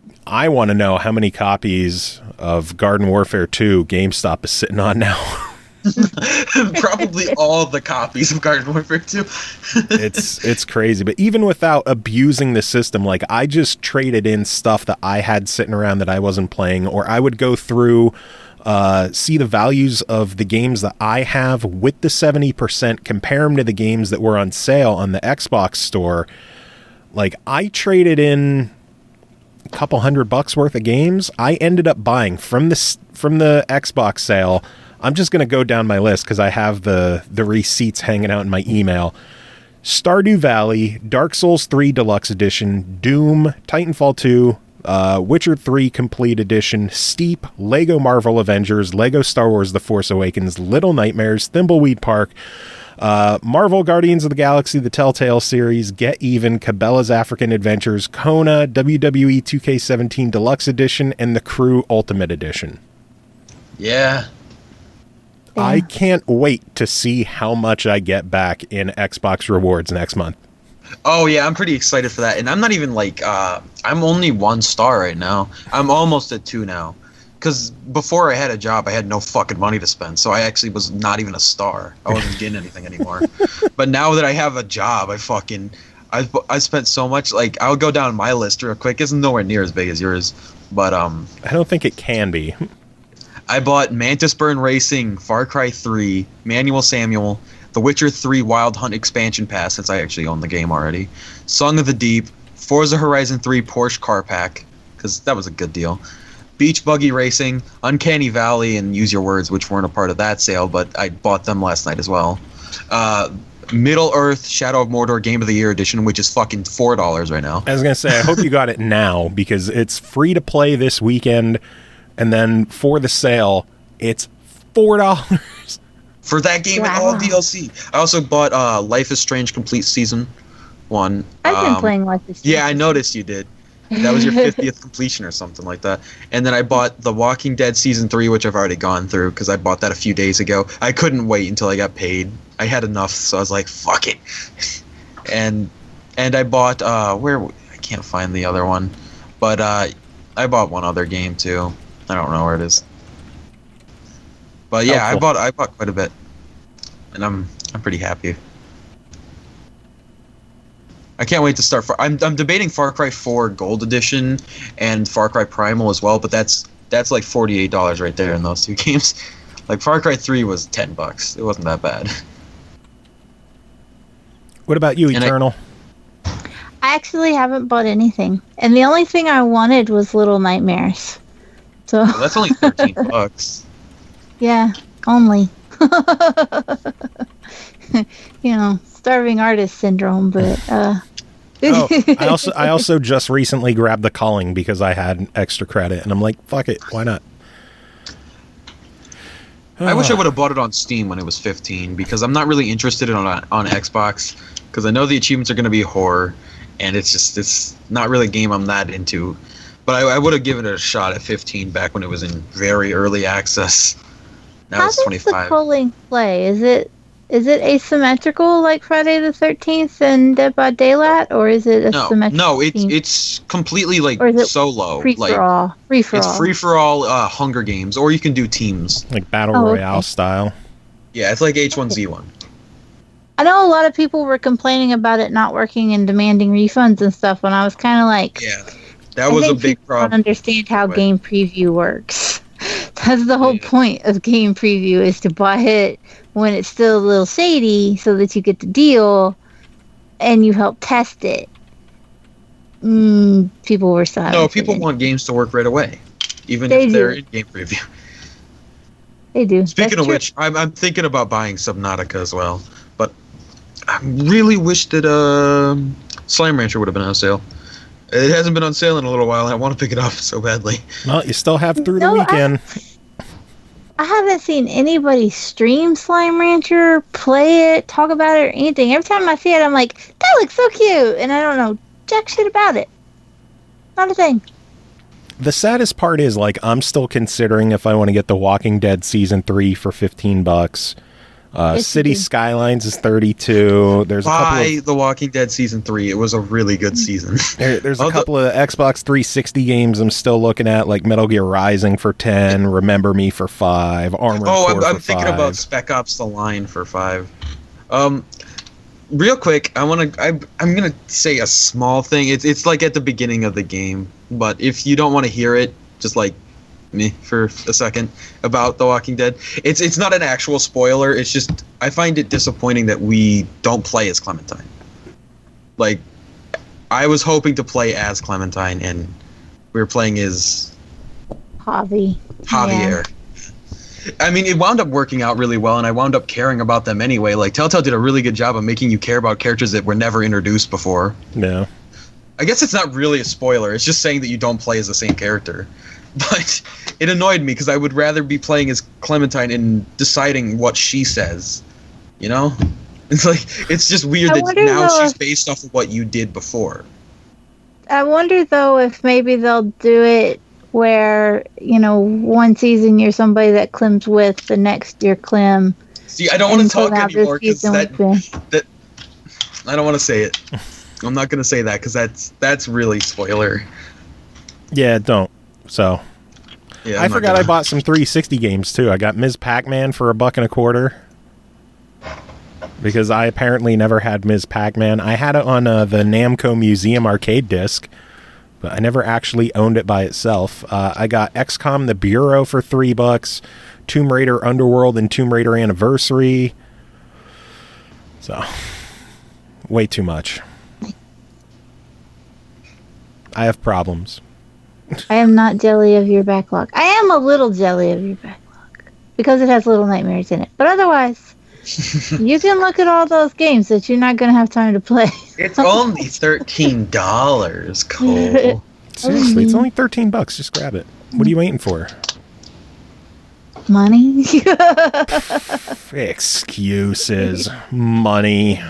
want to know how many copies of Garden Warfare 2 GameStop is sitting on now. Probably all the copies of Garden Warfare 2. It's crazy, but even without abusing the system, like I just traded in stuff that I had sitting around that I wasn't playing, or I would go through see the values of the games that I have with the 70%, compare them to the games that were on sale on the Xbox store. Like I traded in a couple $100 worth of games. I ended up buying from the Xbox sale. I'm just going to go down my list because I have the receipts hanging out in my email. Stardew Valley, Dark Souls 3 Deluxe Edition, Doom, Titanfall 2, Witcher 3 Complete Edition, Steep, Lego Marvel Avengers, Lego Star Wars The Force Awakens, Little Nightmares, Thimbleweed Park, Marvel Guardians of the Galaxy, the Telltale series, Get Even, Cabela's African Adventures, Kona, WWE 2K17 Deluxe Edition, and The Crew Ultimate Edition. Yeah. I can't wait to see how much I get back in Xbox rewards next month. Oh yeah, I'm pretty excited for that. And I'm not even like I'm only 1 star right now. I'm almost at 2 now. Because before I had a job, I had no fucking money to spend. So I actually was not even a star. I wasn't getting anything anymore. But now that I have a job, I spent so much. Like I'll go down my list real quick. It's nowhere near as big as yours. But I don't think it can be. I bought Mantis Burn Racing, Far Cry 3, Manuel Samuel, The Witcher 3 Wild Hunt Expansion Pass, since I actually own the game already, Song of the Deep, Forza Horizon 3 Porsche Car Pack, because that was a good deal, Beach Buggy Racing, Uncanny Valley, and Use Your Words, which weren't a part of that sale, but I bought them last night as well. Middle Earth Shadow of Mordor Game of the Year Edition, which is fucking $4 right now. I was going to say, I hope you got it now, because it's free to play this weekend. And then for the sale, it's $4 for that game and all DLC. I also bought Life is Strange Complete Season 1. I've been playing Life is Strange. Yeah, I noticed you did. That was your 50th completion or something like that. And then I bought The Walking Dead Season 3, which I've already gone through because I bought that a few days ago. I couldn't wait until I got paid. I had enough, so I was like, fuck it. and I bought I can't find the other one, but I bought one other game too. I don't know where it is. But yeah, cool. I bought quite a bit. And I'm pretty happy. I can't wait to start I'm debating Far Cry 4 Gold Edition and Far Cry Primal as well, but that's like $48 right there in those two games. Like Far Cry 3 was $10. It wasn't that bad. What about you, Eternal? I actually haven't bought anything. And the only thing I wanted was Little Nightmares. So well, that's only $13. Yeah, only. Starving artist syndrome, but I also just recently grabbed The Calling because I had extra credit, and I'm like, fuck it, why not? I wish I would have bought it on Steam when it was $15 because I'm not really interested in on Xbox because I know the achievements are going to be horror, and it's not really a game I'm that into. But I would have given it a shot at $15 back when it was in very early access. Now it's $25. How does The Calling play? Is it asymmetrical like Friday the 13th and Dead by Daylight, or is it asymmetrical? No, it's completely like solo. Free for all. It's free for all Hunger Games, or you can do teams. Like Battle Royale style. Yeah, it's like H1Z1. I know a lot of people were complaining about it not working and demanding refunds and stuff, and I was kind of like... Yeah. That was a big problem. I don't understand how game preview works. That's the whole point of game preview, is to buy it when it's still a little shady so that you get the deal and you help test it. People were still having No, trouble. people want games to work right away, even They if they're do. in-game preview. They do. Speaking That's of true. which, I'm thinking about buying Subnautica as well, but I really wish that Slime Rancher would have been on sale. It hasn't been on sale in a little while, and I want to pick it up so badly. Well, you still have through the No, weekend. I haven't seen anybody stream Slime Rancher, play it, talk about it, or anything. Every time I see it, I'm like, that looks so cute, and I don't know jack shit about it. Not a thing. The saddest part is, like, I'm still considering if I want to get The Walking Dead Season 3 for $15. Yes, City you do. Skylines is $32. There's a couple Buy of The Walking Dead Season 3. It was a really good season. there's a Although- couple of Xbox 360 games I'm still looking at, like Metal Gear Rising for 10, Remember Me for 5, Armored Core I'm for thinking 5. about Spec Ops: The Line for 5. Real quick, I'm gonna say a small thing. It's like at the beginning of the game, but if you don't want to hear it, just like me for a second about The Walking Dead. It's not an actual spoiler. It's just I find it disappointing that we don't play as Clementine. Like, I was hoping to play as Clementine, and we were playing as Javier. Javier. I mean, it wound up working out really well, and I wound up caring about them anyway. Like, Telltale did a really good job of making you care about characters that were never introduced before. Yeah. I guess it's not really a spoiler. It's just saying that you don't play as the same character. But it annoyed me because I would rather be playing as Clementine and deciding what she says. You know? It's like, it's just weird I that wonder now though she's if- based off of what you did before. I wonder though if maybe they'll do it where, one season you're somebody that Clem's with, the next you're Clem. See, I don't want to Until talk now this anymore because season that I don't want to say it. I'm not going to say that because that's really spoiler. Yeah, don't. So, Yeah, I I'm not forgot I gonna. bought some 360 games too. I got Ms. Pac-Man for $1.25 because I apparently never had Ms. Pac-Man. I had it on the Namco Museum arcade disc, but I never actually owned it by itself. I got XCOM The Bureau for $3, Tomb Raider Underworld and Tomb Raider Anniversary. So, way too much. I have problems. I am not jelly of your backlog. I am a little jelly of your backlog because it has Little Nightmares in it. But otherwise, you can look at all those games that you're not going to have time to play. It's only $13, Cole. Seriously, it's only $13. Just grab it. What are you waiting for? Money? Excuses. Money.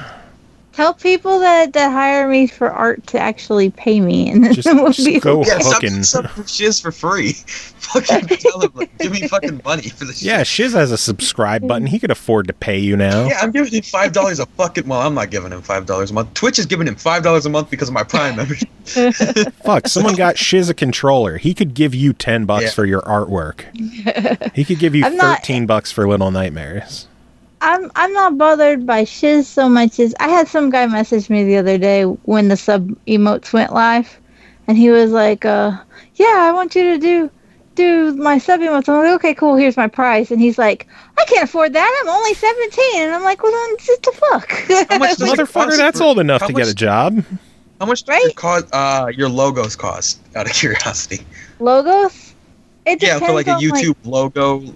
Tell people that hire me for art to actually pay me, and then Just, it will just be go Yeah, hooking. some shiz for free. Fucking tell him, like, give me fucking money for the shit. Yeah, Shiz has a subscribe button. He could afford to pay you now. Yeah, I'm giving him $5 a fucking. Well, I'm not giving him $5 a month. Twitch is giving him $5 a month because of my Prime membership. Fuck, someone got Shiz a controller. He could give you $10 Yeah. for your artwork. He could give you I'm not- $13 for Little Nightmares. I'm not bothered by shiz so much as I had some guy message me the other day when the sub emotes went live, and he was like, yeah, I want you to do my sub emotes. I'm like, okay, cool, here's my price. And he's like, I can't afford that, I'm only 17. And I'm like, well then what the fuck? How much does it Motherfucker, cost that's for- old enough how to much- get a job. How much does your logos cost? Out of curiosity. Logos? It Yeah, for like a depends on, YouTube logo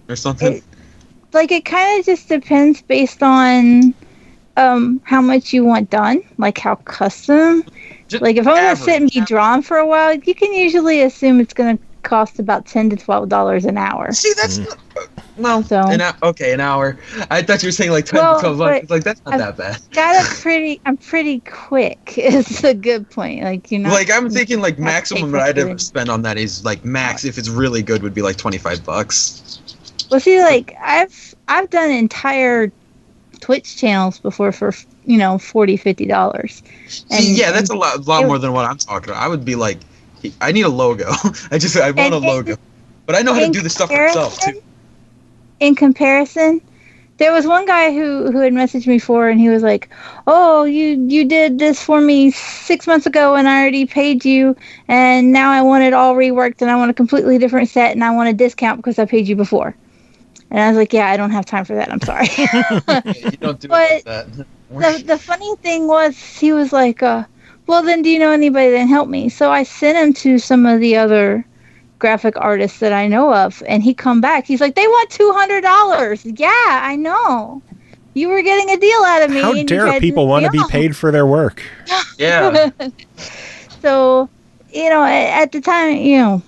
or something. It kind of just depends based on how much you want done, like how custom. Just Like if I'm gonna average. sit and be drawn for a while, you can usually assume it's gonna cost about $10 to $12 an hour. See, that's not, well, So- an hour. I thought you were saying like 10 Well, to 12 bucks. but It's like that's not I've that bad. I'm pretty quick. Is a good point. Like Like I'm thinking like have to maximum pay that I'd for ever it. spend on that is like max if it's really good would be like $25. Well, see, like I've done entire Twitch channels before for $40-$50. See, yeah, that's a lot it- more than what I'm talking about. I would be like, I need a logo. I want a And- logo, but I know how to in do this stuff myself too. In comparison, there was one guy who had messaged me for, and he was like, "Oh, you did this for me 6 months ago, and I already paid you, and now I want it all reworked, and I want a completely different set, and I want a discount because I paid you before." And I was like, "Yeah, I don't have time for that. I'm sorry." Yeah, you don't do But it like that. the funny thing was, he was like, well, then do you know anybody that can help me? So I sent him to some of the other graphic artists that I know of, and he come back. He's like, they want $200. Yeah, I know. You were getting a deal out of me. How dare people want to be paid for their work? Yeah. So, at the time,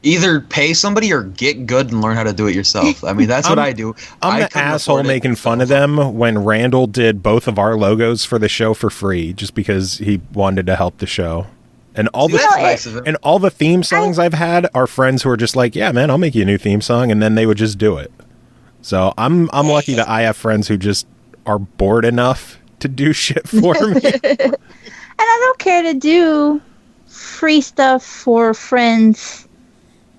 Either pay somebody or get good and learn how to do it yourself. I mean, that's what I do. I'm the asshole making fun of them when Randall did both of our logos for the show for free just because he wanted to help the show. And all the theme songs I've had are friends who are just like, yeah, man, I'll make you a new theme song, and then they would just do it. So I'm lucky that I have friends who just are bored enough to do shit for me. And I don't care to do free stuff for friends.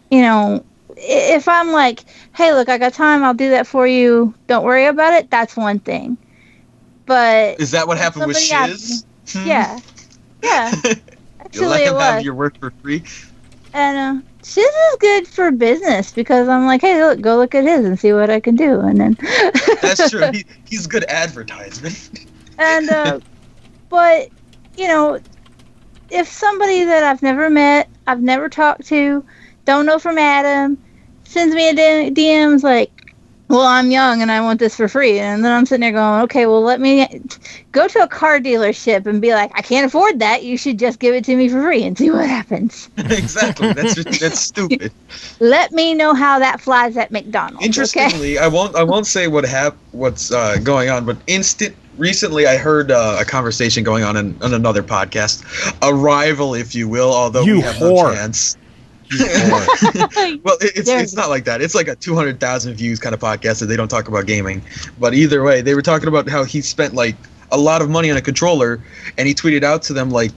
If I'm like, hey, look, I got time, I'll do that for you. Don't worry about it. That's one thing. But is that what happened with Shiz? Yeah. You let him have your work for free. And Shiz is good for business because I'm like, hey, look, go look at his and see what I can do, and then that's true. He's good advertisement. And but if somebody that I've never met, I've never talked to, don't know from Adam, sends me a DM's like, well, I'm young and I want this for free. And then I'm sitting there going, okay, well, let me go to a car dealership and be like, I can't afford that. You should just give it to me for free and see what happens. Exactly. That's stupid. Let me know how that flies at McDonald's. Interestingly, okay? I won't say what's going on, but recently I heard a conversation going on another podcast, a rival, if you will, although we have no chance. Well, it's not like that. It's like a 200,000 views kind of podcast that they don't talk about gaming. But either way, they were talking about how he spent like a lot of money on a controller, and he tweeted out to them like,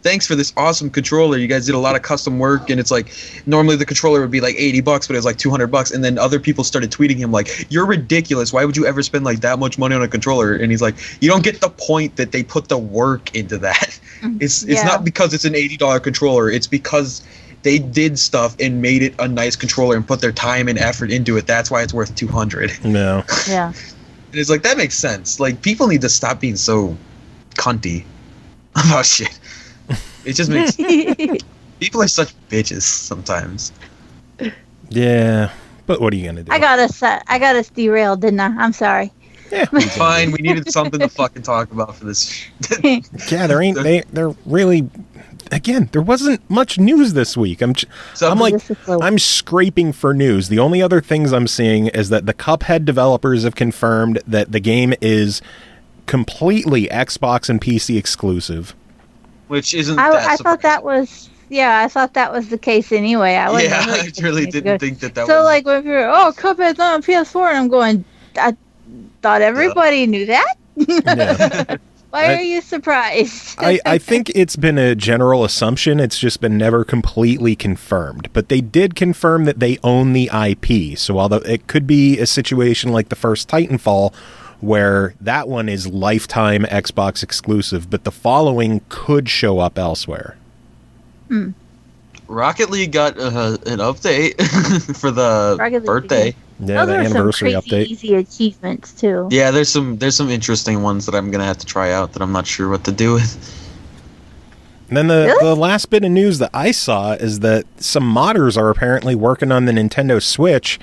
thanks for this awesome controller. You guys did a lot of custom work, and it's like normally the controller would be like $80, but it was like $200. And then other people started tweeting him like, you're ridiculous. Why would you ever spend like that much money on a controller? And he's like, you don't get the point that they put the work into that. It's not because it's an $80 controller. It's because they did stuff and made it a nice controller and put their time and effort into it. That's why it's worth $200. No. Yeah. And it's like, that makes sense. Like, people need to stop being so cunty about shit. It just makes people are such bitches sometimes. Yeah, but what are you gonna do? I got us derailed, didn't I? I'm sorry. Yeah, fine. We needed something to fucking talk about for this. Yeah, they're really. Again, there wasn't much news this week. I'm scraping for news. The only other things I'm seeing is that the Cuphead developers have confirmed that the game is completely Xbox and PC exclusive. Which isn't. I thought that was. Yeah, I thought that was the case anyway. I really didn't think that was. So like when you're Cuphead's on PS4, and I'm going, I thought everybody knew that. Yeah. Why are you surprised? I think it's been a general assumption. It's just been never completely confirmed. But they did confirm that they own the IP. So although it could be a situation like the first Titanfall, where that one is lifetime Xbox exclusive, but the following could show up elsewhere. Rocket League got an update for the birthday. Yeah, the anniversary some crazy update. Easy achievements too. Yeah, there's some interesting ones that I'm gonna have to try out that I'm not sure what to do with. And then the last bit of news that I saw is that some modders are apparently working on the Nintendo Switch,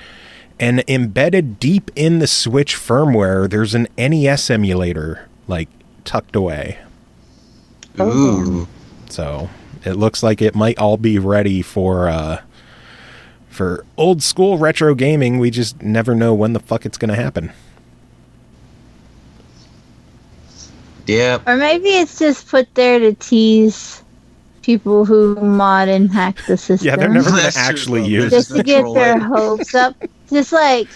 and embedded deep in the Switch firmware, there's an NES emulator like tucked away. Ooh. So it looks like it might all be ready for old school retro gaming. We just never know when the fuck it's gonna happen. Yeah. Or maybe it's just put there to tease people who mod and hack the system. Yeah, they're never gonna actually use it. Just to get their hopes up. Just like,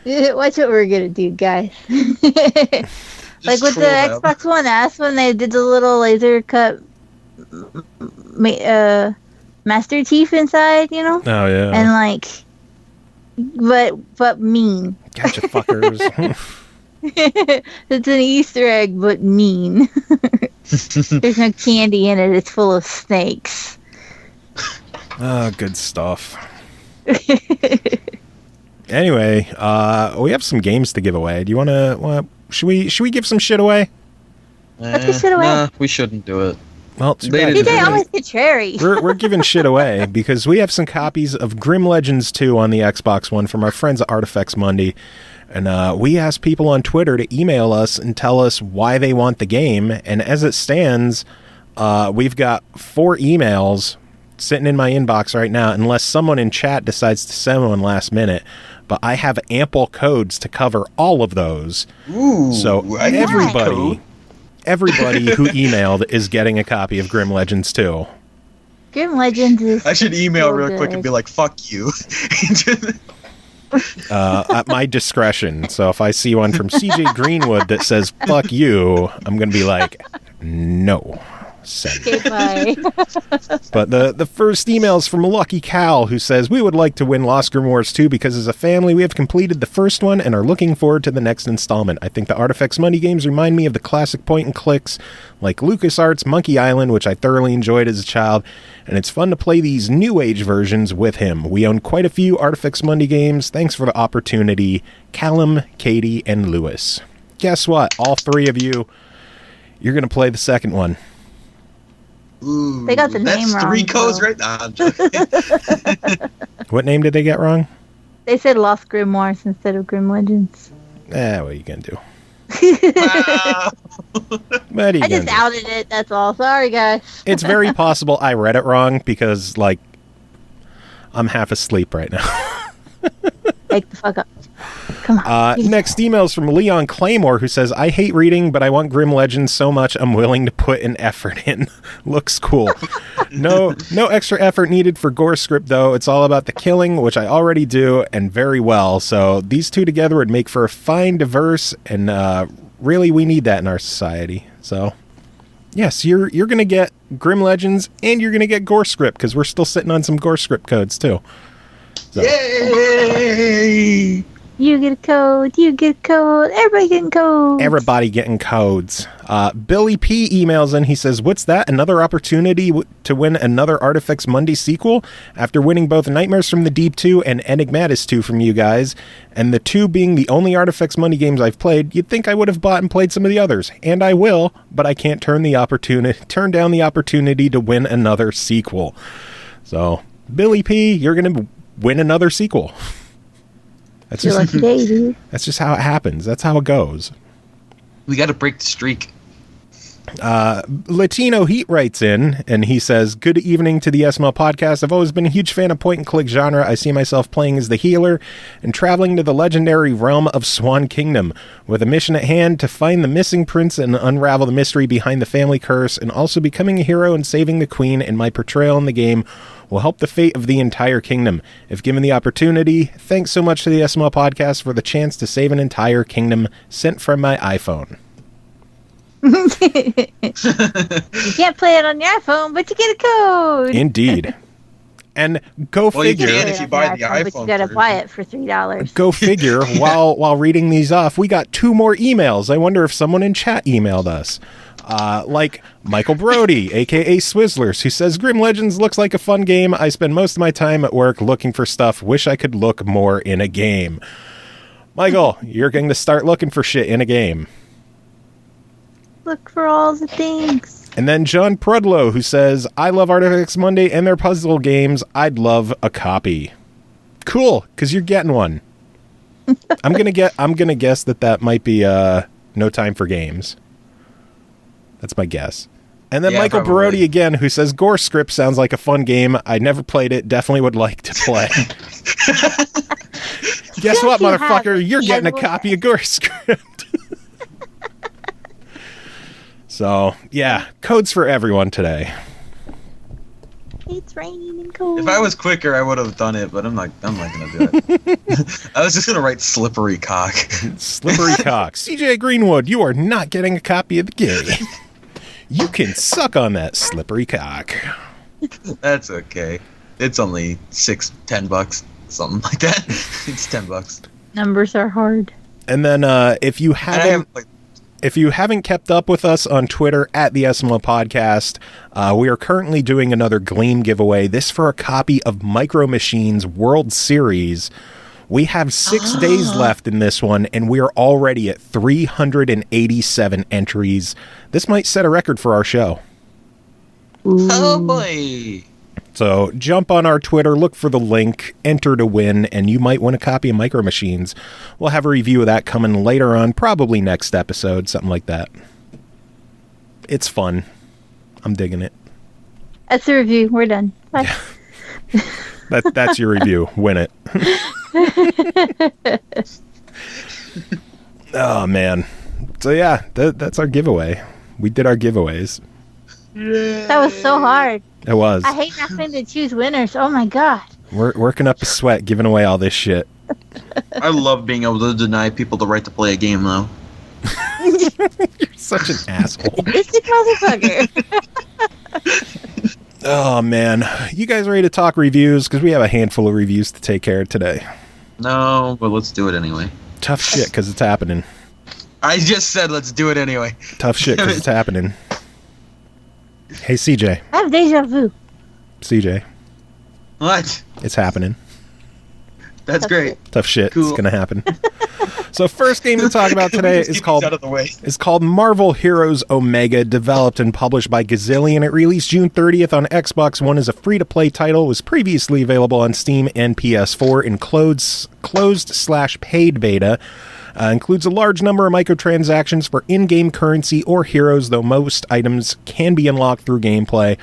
watch what we're gonna do, guys. Like with the Xbox One S, when they did the little laser cut Master Chief inside, Oh yeah. and like, but mean. Gotcha, fuckers. It's an Easter egg, but mean. There's no candy in it. It's full of snakes. Oh, good stuff. Anyway, we have some games to give away. Do you want to? Should we give some shit away? Let's give shit away. Nah, we shouldn't do it. Well, too They bad. didn't- TJ always get cherry. We're giving shit away because we have some copies of Grim Legends 2 on the Xbox One from our friends at Artifacts Monday. And we asked people on Twitter to email us and tell us why they want the game. And as it stands, we've got 4 emails sitting in my inbox right now, unless someone in chat decides to send one last minute. But I have ample codes to cover all of those. Ooh, So I got everybody who emailed is getting a copy of Grim Legends 2. Grim Legends is. I should email so real quick and good. be like, "Fuck you." At my discretion. So if I see one from CJ Greenwood that says "fuck you," I'm going to be like, "No, send." Okay, bye. But the first email is from Lucky Cal, who says, "We would like to win Lost Grimoires 2 because as a family we have completed the first one and are looking forward to the next installment. I think the Artifacts Money games remind me of the classic point-and-clicks like LucasArts' Monkey Island, which I thoroughly enjoyed as a child, and it's fun to play these new age versions with him. We own quite a few Artifacts Monday games. Thanks for the opportunity. Callum, Katie, and Lewis." Guess what? All 3 of you, you're going to play the second one. Ooh, They got the name that's 3 wrong, codes, though. right? Nah, I'm joking. What name did they get wrong? They said Lost Grimoires instead of Grim Legends. What are you going to do? Wow. What are you I gonna just do? outed it, that's all. Sorry, guys. It's very possible I read it wrong because, like, I'm half asleep right now. Wake the fuck up. Come on. Next email is from Leon Claymore, who says, "I hate reading, but I want Grim Legends so much I'm willing to put an effort in." Looks cool. No extra effort needed for gore script, though. It's all about the killing, which I already do, and very well. So these two together would make for a fine, diverse, and really we need that in our society. So yes, you're going to get Grim Legends, and you're going to get gore script, because we're still sitting on some gore script codes, too. So. Yay! You get a code. You get a code. Everybody getting codes. Everybody getting codes. Billy P emails in. He says, "What's that? Another opportunity to win another Artifacts Monday sequel? After winning both Nightmares from the Deep 2 and Enigmatis 2 from you guys, and the 2 being the only Artifacts Monday games I've played, you'd think I would have bought and played some of the others. And I will, but I can't turn down the opportunity to win another sequel." So, Billy P, you're going to win another sequel. That's You're just, lucky day, dude. that's just how it happens. That's how it goes. We got to break the streak. Latino Heat writes in, and he says, "Good evening to the SML podcast. I've always been a huge fan of point-and-click genre. I see myself playing as the healer and traveling to the legendary realm of Swan Kingdom with a mission at hand to find the missing prince and unravel the mystery behind the family curse, and also becoming a hero and saving the queen, and my portrayal in the game will help the fate of the entire kingdom. If given the opportunity, thanks so much to the SML podcast for the chance to save an entire kingdom sent from my iPhone." You can't play it on your iPhone, but you get a code. Indeed. And go Well, you figure. can if you buy the But iPhone you gotta version. buy it for $3. Go figure. While reading these off, we got 2 more emails. I wonder if someone in chat emailed us. Like Michael Brody, a.k.a. Swizzlers, who says, "Grim Legends looks like a fun game. I spend most of my time at work looking for stuff. Wish I could look more in a game." Michael, you're going to start looking for shit in a game. Look for all the things. And then John Prudlow, who says, "I love Artifacts Monday and their puzzle games. I'd love a copy." Cool, because you're getting one. I'm gonna guess that might be No Time for Games. That's my guess. And then Yeah, Michael probably. Barodi again, who says, "Gore Script sounds like a fun game. I never played it. Definitely would like to play." Guess what, Don't you have motherfucker? it? You're Yeah, getting a well- copy of Gore Script. So, yeah, codes for everyone today. It's raining and cold. If I was quicker, I would have done it, but I'm not gonna do it. I was just gonna write slippery cock. Slippery cock. CJ Greenwood, you are not getting a copy of the game. You can suck on that slippery cock. That's okay. It's only $10, something like that. It's $10. Numbers are hard. And then if you And I haven't have like, If you haven't kept up with us on Twitter at the SML Podcast, we are currently doing another Gleam giveaway. This for a copy of Micro Machines World Series. We have 6 days left in this one, and we are already at 387 entries. This might set a record for our show. Oh boy. So jump on our Twitter, look for the link, enter to win, and you might win a copy of Micro Machines. We'll have a review of that coming later on, probably next episode, something like that. It's fun. I'm digging it. That's the review. We're done. Bye. Yeah. That's your review. Win it. Oh, man. So, yeah, that's our giveaway. We did our giveaways. That was so hard. It was. I hate having to choose winners. Oh, my God. We're working up a sweat giving away all this shit. I love being able to deny people the right to play a game, though. You're such an asshole. Mystic motherfucker. Oh, man. You guys ready to talk reviews? Because we have a handful of reviews to take care of today. No, but let's do it anyway. Tough shit, because it's happening. I just said let's do it anyway. Tough shit, because it's happening. Hey, CJ. I have deja vu. CJ. What? It's happening. That's great. Tough shit. Cool. It's going to happen. So first game to talk about today is called Marvel Heroes Omega, developed and published by Gazillion. It released June 30th on Xbox One as a free-to-play title. It was previously available on Steam and PS4 in closed/paid beta. Includes a large number of microtransactions for in-game currency or heroes, though most items can be unlocked through gameplay.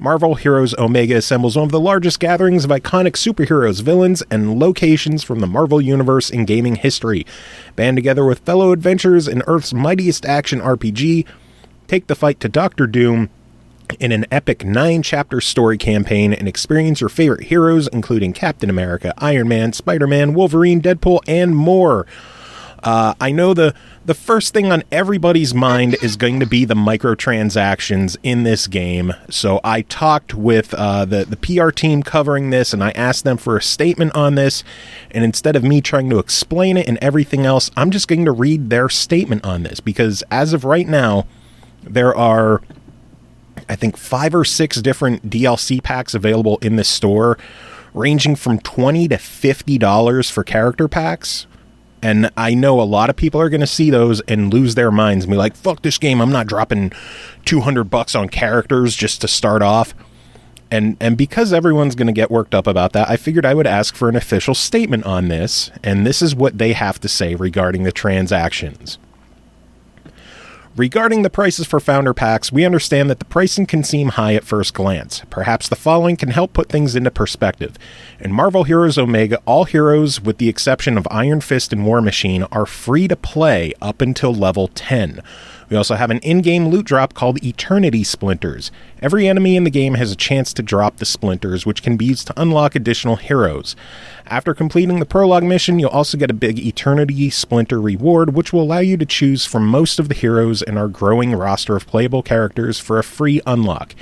Marvel Heroes Omega assembles one of the largest gatherings of iconic superheroes, villains, and locations from the Marvel Universe in gaming history. Band together with fellow adventurers in Earth's mightiest action RPG, take the fight to Doctor Doom in an epic 9-chapter story campaign and experience your favorite heroes, including Captain America, Iron Man, Spider-Man, Wolverine, Deadpool, and more. I know the first thing on everybody's mind is going to be the microtransactions in this game. So I talked with the PR team covering this, and I asked them for a statement on this. And instead of me trying to explain it and everything else, I'm just going to read their statement on this. Because as of right now, there are, I think, 5 or 6 different DLC packs available in this store, ranging from $20 to $50 for character packs. And I know a lot of people are going to see those and lose their minds and be like, fuck this game, I'm not dropping $200 on characters just to start off. And because everyone's going to get worked up about that, I figured I would ask for an official statement on this. And this is what they have to say regarding the transactions. Regarding the prices for founder packs, we understand that the pricing can seem high at first glance. Perhaps the following can help put things into perspective. In Marvel Heroes Omega, all heroes, with the exception of Iron Fist and War Machine, are free to play up until level 10. We also have an in-game loot drop called Eternity Splinters. Every enemy in the game has a chance to drop the splinters, which can be used to unlock additional heroes. After completing the prologue mission, you'll also get a big Eternity Splinter reward, which will allow you to choose from most of the heroes in our growing roster of playable characters for a free unlock.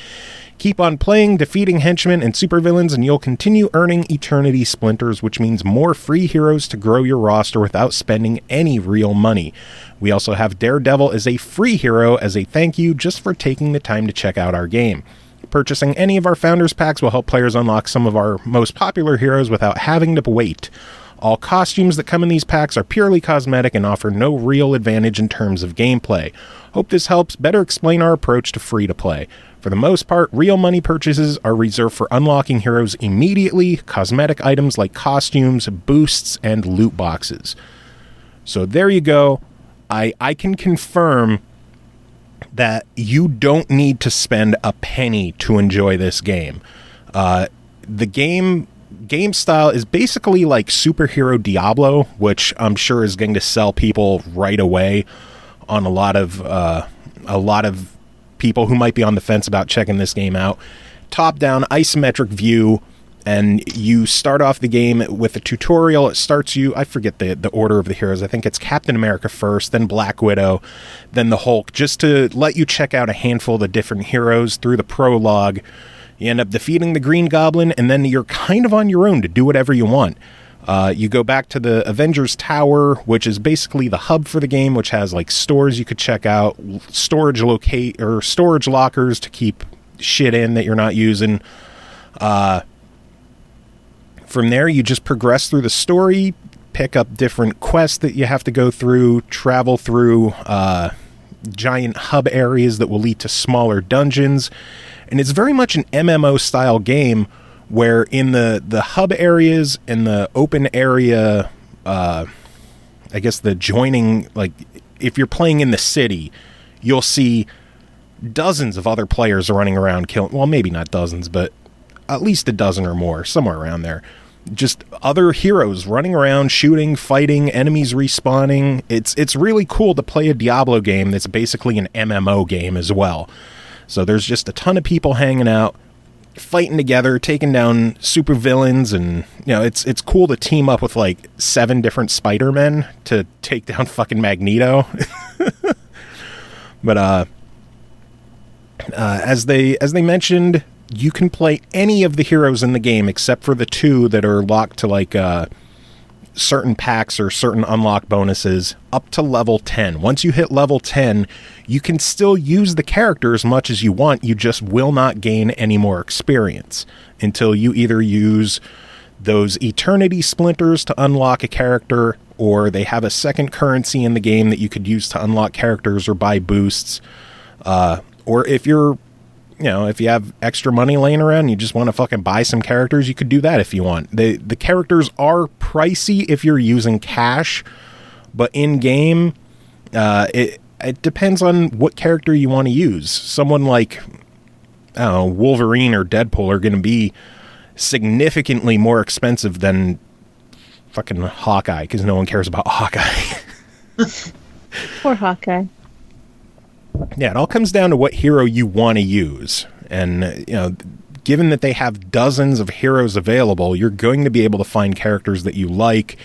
Keep on playing, defeating henchmen and supervillains, and you'll continue earning Eternity Splinters, which means more free heroes to grow your roster without spending any real money. We also have Daredevil as a free hero as a thank you just for taking the time to check out our game. Purchasing any of our Founders Packs will help players unlock some of our most popular heroes without having to wait. All costumes that come in these packs are purely cosmetic and offer no real advantage in terms of gameplay. Hope this helps better explain our approach to free-to-play. For the most part, real money purchases are reserved for unlocking heroes immediately, cosmetic items like costumes, boosts, and loot boxes. So there you go. I can confirm that you don't need to spend a penny to enjoy this game. The game style is basically like superhero Diablo, which I'm sure is going to sell people right away on a lot of people who might be on the fence about checking this game out. Top-down isometric view, and you start off the game with a tutorial. It starts you, I forget the order of the heroes. I think it's Captain America first, then Black Widow, then the Hulk, just to let you check out a handful of the different heroes through the prologue. You end up defeating the Green Goblin, and then you're kind of on your own to do whatever you want. You go back to the Avengers Tower, which is basically the hub for the game, which has like stores you could check out, storage lockers to keep shit in that you're not using. From there, you just progress through the story, pick up different quests that you have to go through, travel through giant hub areas that will lead to smaller dungeons. And it's very much an MMO style game where in the hub areas and the open area, I guess the joining, like if you're playing in the city, you'll see dozens of other players running around killing, well, maybe not dozens, but at least a dozen or more, somewhere around there. Just other heroes running around, shooting, fighting, enemies respawning. It's really cool to play a Diablo game that's basically an MMO game as well. So there's just a ton of people hanging out, fighting together, taking down super villains, and it's cool to team up with like 7 different Spider-Men to take down fucking Magneto. But as they mentioned, you can play any of the heroes in the game except for the 2 that are locked to like certain packs or certain unlock bonuses up to level 10. Once you hit level 10, you can still use the character as much as you want. You just will not gain any more experience until you either use those eternity splinters to unlock a character, or they have a second currency in the game that you could use to unlock characters or buy boosts. Or if if you have extra money laying around and you just want to fucking buy some characters, you could do that if you want. The characters are pricey if you're using cash, but in game, it depends on what character you want to use. Someone like, I don't know, Wolverine or Deadpool are going to be significantly more expensive than fucking Hawkeye, because no one cares about Hawkeye. Poor Hawkeye. Yeah, it all comes down to what hero you want to use. And, given that they have dozens of heroes available, you're going to be able to find characters that you like.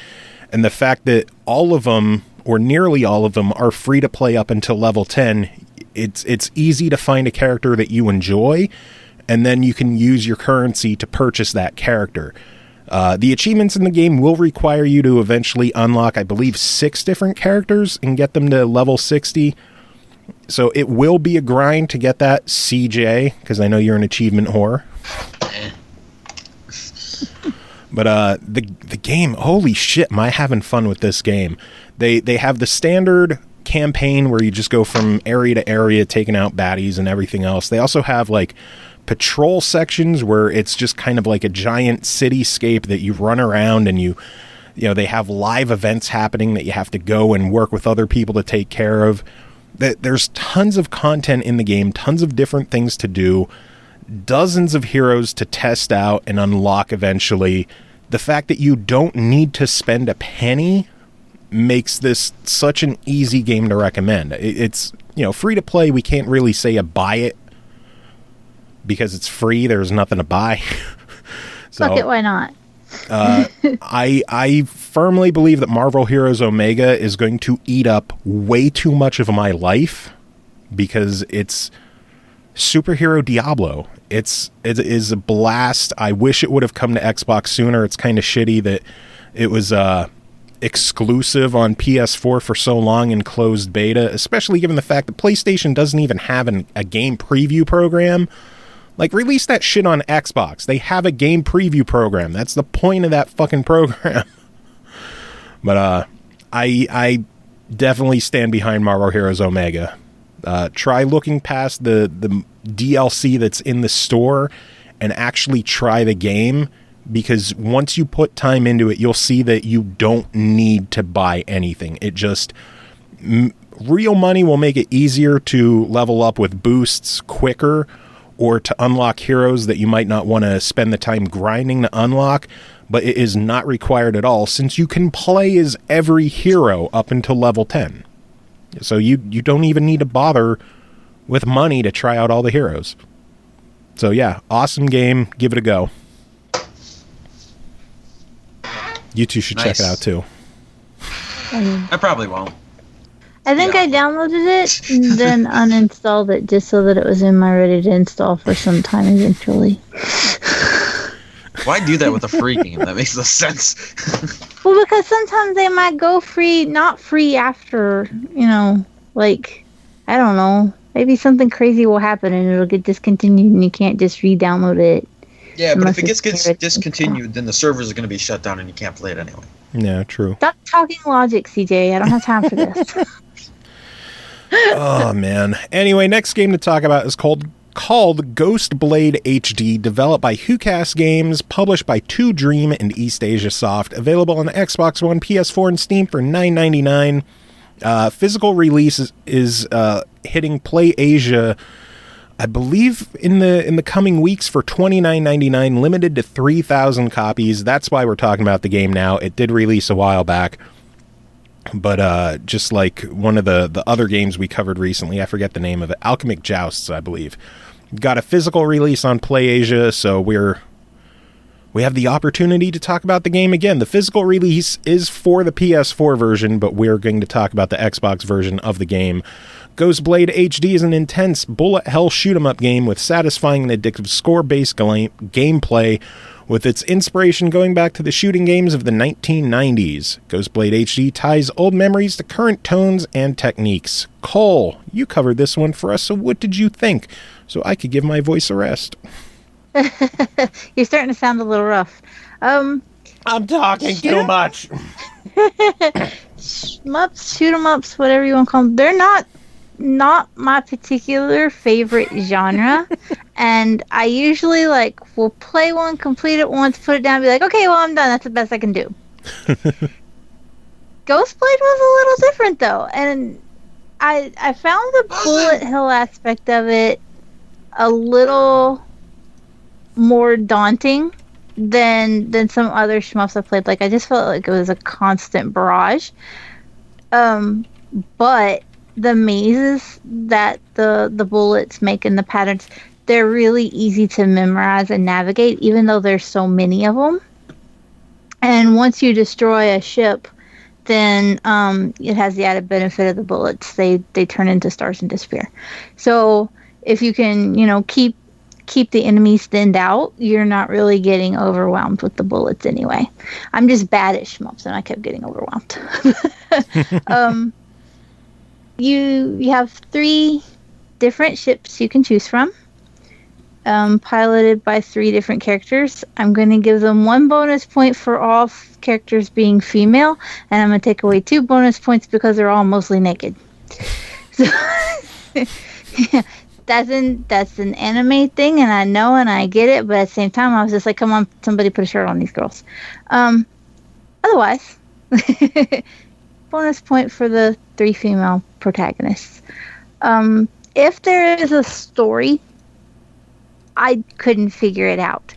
And the fact that all of them, or nearly all of them, are free to play up until level 10, it's easy to find a character that you enjoy, and then you can use your currency to purchase that character. The achievements in the game will require you to eventually unlock, I believe, 6 different characters and get them to level 60. So it will be a grind to get that CJ, because I know you're an achievement whore. But the game, holy shit, am I having fun with this game. They have the standard campaign where you just go from area to area taking out baddies and everything else. They also have like patrol sections where it's just kind of like a giant cityscape that you run around, and they have live events happening that you have to go and work with other people to take care of. There's tons of content in the game, tons of different things to do, dozens of heroes to test out and unlock eventually. The fact that you don't need to spend a penny makes this such an easy game to recommend. It's free to play. We can't really say a buy it because it's free. There's nothing to buy. So, fuck it, why not? I firmly believe that Marvel Heroes Omega is going to eat up way too much of my life because it's superhero Diablo. It is a blast. I wish it would have come to Xbox sooner. It's kind of shitty that it was exclusive on PS4 for so long in closed beta, especially given the fact that PlayStation doesn't even have a game preview program. Like, release that shit on Xbox. They have a game preview program. That's the point of that fucking program. But I definitely stand behind Marvel Heroes Omega. Try looking past the DLC that's in the store and actually try the game, because once you put time into it, you'll see that you don't need to buy anything. It just... real money will make it easier to level up with boosts quicker, or to unlock heroes that you might not want to spend the time grinding to unlock, but it is not required at all, since you can play as every hero up until level 10. So you don't even need to bother with money to try out all the heroes. So yeah, awesome game. Give it a go. You two should check it out too. I probably won't. I think I downloaded it and then uninstalled it just so that it was in my ready to install for some time eventually. Why do that with a free game? That makes no sense. Well, because sometimes they might go free, not free after, like, I don't know. Maybe something crazy will happen and it'll get discontinued and you can't just re-download it. Yeah, but if it gets discontinued, then the servers are going to be shut down and you can't play it anyway. Yeah, true. Stop talking logic, CJ. I don't have time for this. Oh, man. Anyway, next game to talk about is called called Ghost Blade HD, developed by HuCast Games, published by 2 Dream and Eastasiasoft, available on Xbox One, PS4, and Steam for $9.99. Physical release is hitting Play Asia, I believe, in the coming weeks for $29.99, limited to 3,000 copies. That's why we're talking about the game now. It did release a while back, but just like one of the other games we covered recently, I forget the name of it, Alchemic Jousts, I believe, got a physical release on Play Asia, so we have the opportunity to talk about the game again. The physical release is for the PS4 version, but we're going to talk about the Xbox version of the game. Ghost Blade HD is an intense bullet hell shoot-'em-up game with satisfying and addictive score-based gameplay, with its inspiration going back to the shooting games of the 1990s. Ghost Blade HD ties old memories to current tones and techniques. Cole, you covered this one for us, so what did you think? So I could give my voice a rest. You're starting to sound a little rough. I'm talking too much. Shmups, shoot 'em ups, whatever you want to call them. They're not my particular favorite genre. And I usually will play one, complete it once, put it down, and be like, okay, well, I'm done. That's the best I can do. Ghostblade was a little different though, and I found the bullet hell aspect of it a little more daunting than some other shmups I've played. I just felt like it was a constant barrage. But the mazes that the bullets make and the patterns, they're really easy to memorize and navigate, even though there's so many of them. And once you destroy a ship, then it has the added benefit of the bullets. They turn into stars and disappear. So if you can, keep the enemies thinned out, you're not really getting overwhelmed with the bullets anyway. I'm just bad at shmups, and I kept getting overwhelmed. You have 3 different ships you can choose from, piloted by 3 different characters. I'm going to give them 1 bonus point for all characters being female, and I'm going to take away 2 bonus points because they're all mostly naked. So, yeah, that's an anime thing, and I know and I get it, but at the same time, I was just like, come on, somebody put a shirt on these girls. Otherwise, bonus point for the 3 female protagonists. If there is a story, I couldn't figure it out.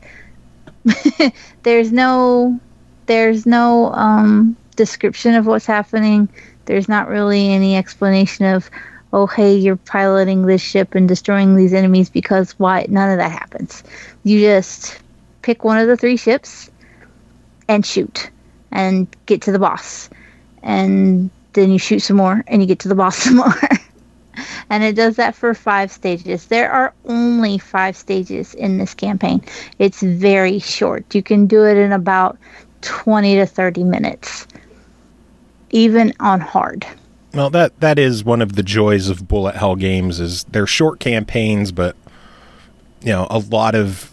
There's no description of what's happening. There's not really any explanation of, oh, hey, you're piloting this ship and destroying these enemies because why? None of that happens. You just pick one of the 3 ships and shoot and get to the boss. And then you shoot some more and you get to the boss some more. And it does that for 5 stages. There are only 5 stages in this campaign. It's very short. You can do it in about 20 to 30 minutes, even on hard. Well, that is one of the joys of bullet hell games, is they're short campaigns, but a lot of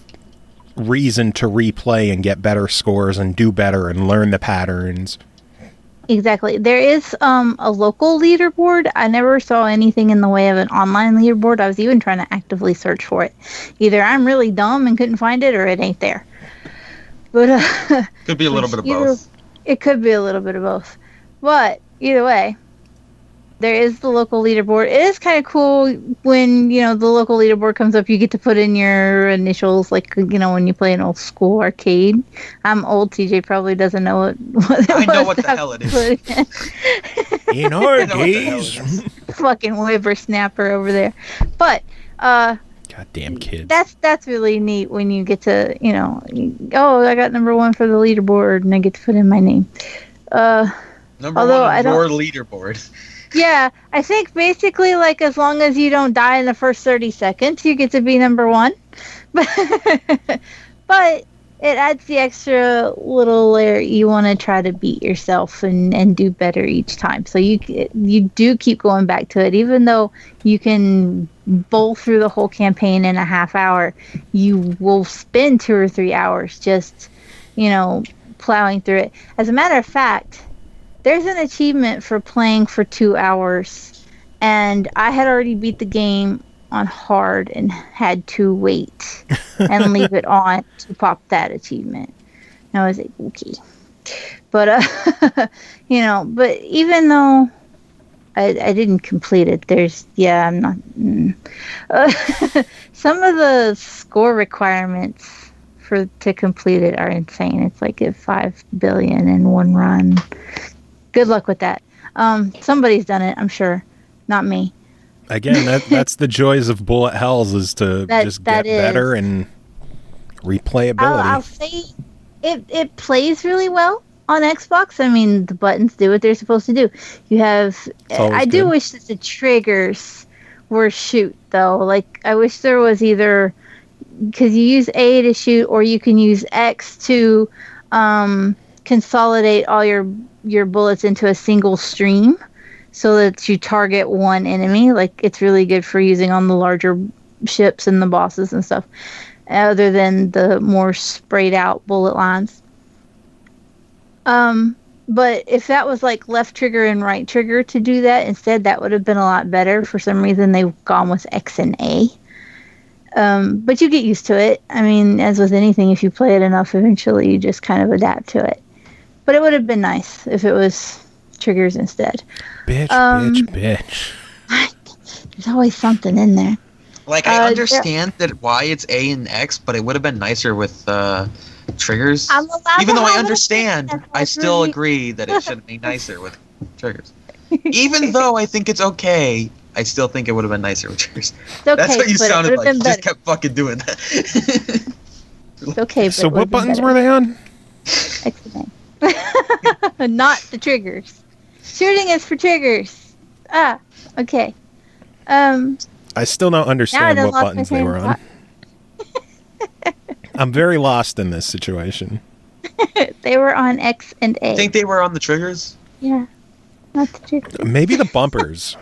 reason to replay and get better scores and do better and learn the patterns. Exactly. There is a local leaderboard. I never saw anything in the way of an online leaderboard. I was even trying to actively search for it. Either I'm really dumb and couldn't find it, or it ain't there. But could be a little bit of both. It could be a little bit of both. But either way, there is the local leaderboard. It is kind of cool when, the local leaderboard comes up, you get to put in your initials, when you play an old school arcade. I'm old, TJ probably doesn't know what I know what the hell it is. In our days. Fucking whippersnapper over there. But, goddamn kids. That's really neat when you get to, I got number 1 for the leaderboard and I get to put in my name. Number 1 on your leaderboard. Yeah, I think basically, as long as you don't die in the first 30 seconds, you get to be number 1. But it adds the extra little layer. You want to try to beat yourself and do better each time. So you do keep going back to it. Even though you can bowl through the whole campaign in a half hour, you will spend 2 or 3 hours just, plowing through it. As a matter of fact, there's an achievement for playing for 2 hours, and I had already beat the game on hard and had to wait and leave it on to pop that achievement. And I was like, okay. But, but even though I didn't complete it, I'm not... some of the score requirements to complete it are insane. It's like 5 billion in one run. Good luck with that. Somebody's done it, I'm sure. Not me. Again, that's the joys of bullet hells, is to just get better and replayability. I'll say it plays really well on Xbox. I mean, the buttons do what they're supposed to do. You have... I do wish that the triggers were shoot, though. Like, I wish there was either... Because you use A to shoot, or you can use X to consolidate all your bullets into a single stream, so that you target one enemy. Like, it's really good for using on the larger ships and the bosses and stuff, other than the more sprayed out bullet lines. But if that was like left trigger and right trigger to do that instead, that would have been a lot better. For some reason, they've gone with X and A. But you get used to it. I mean, as with anything, if you play it enough, eventually you just kind of adapt to it. But it would have been nice if it was triggers instead. Bitch. There's always something in there. Like, I understand why it's A and X, but it would have been nicer with triggers. Even though I understand, I still agree that it should be nicer with triggers. Even though I think it's okay, I still think it would have been nicer with triggers. Okay, that's what you sounded like. You better. just kept fucking doing that. It's okay. But so what buttons were they on? X and A. Not the triggers. Shooting is for triggers. Okay. I still don't understand what buttons they were on. I'm very lost in this situation. They were on X and A. I think they were on the triggers? Yeah. Not the triggers. Maybe the bumpers.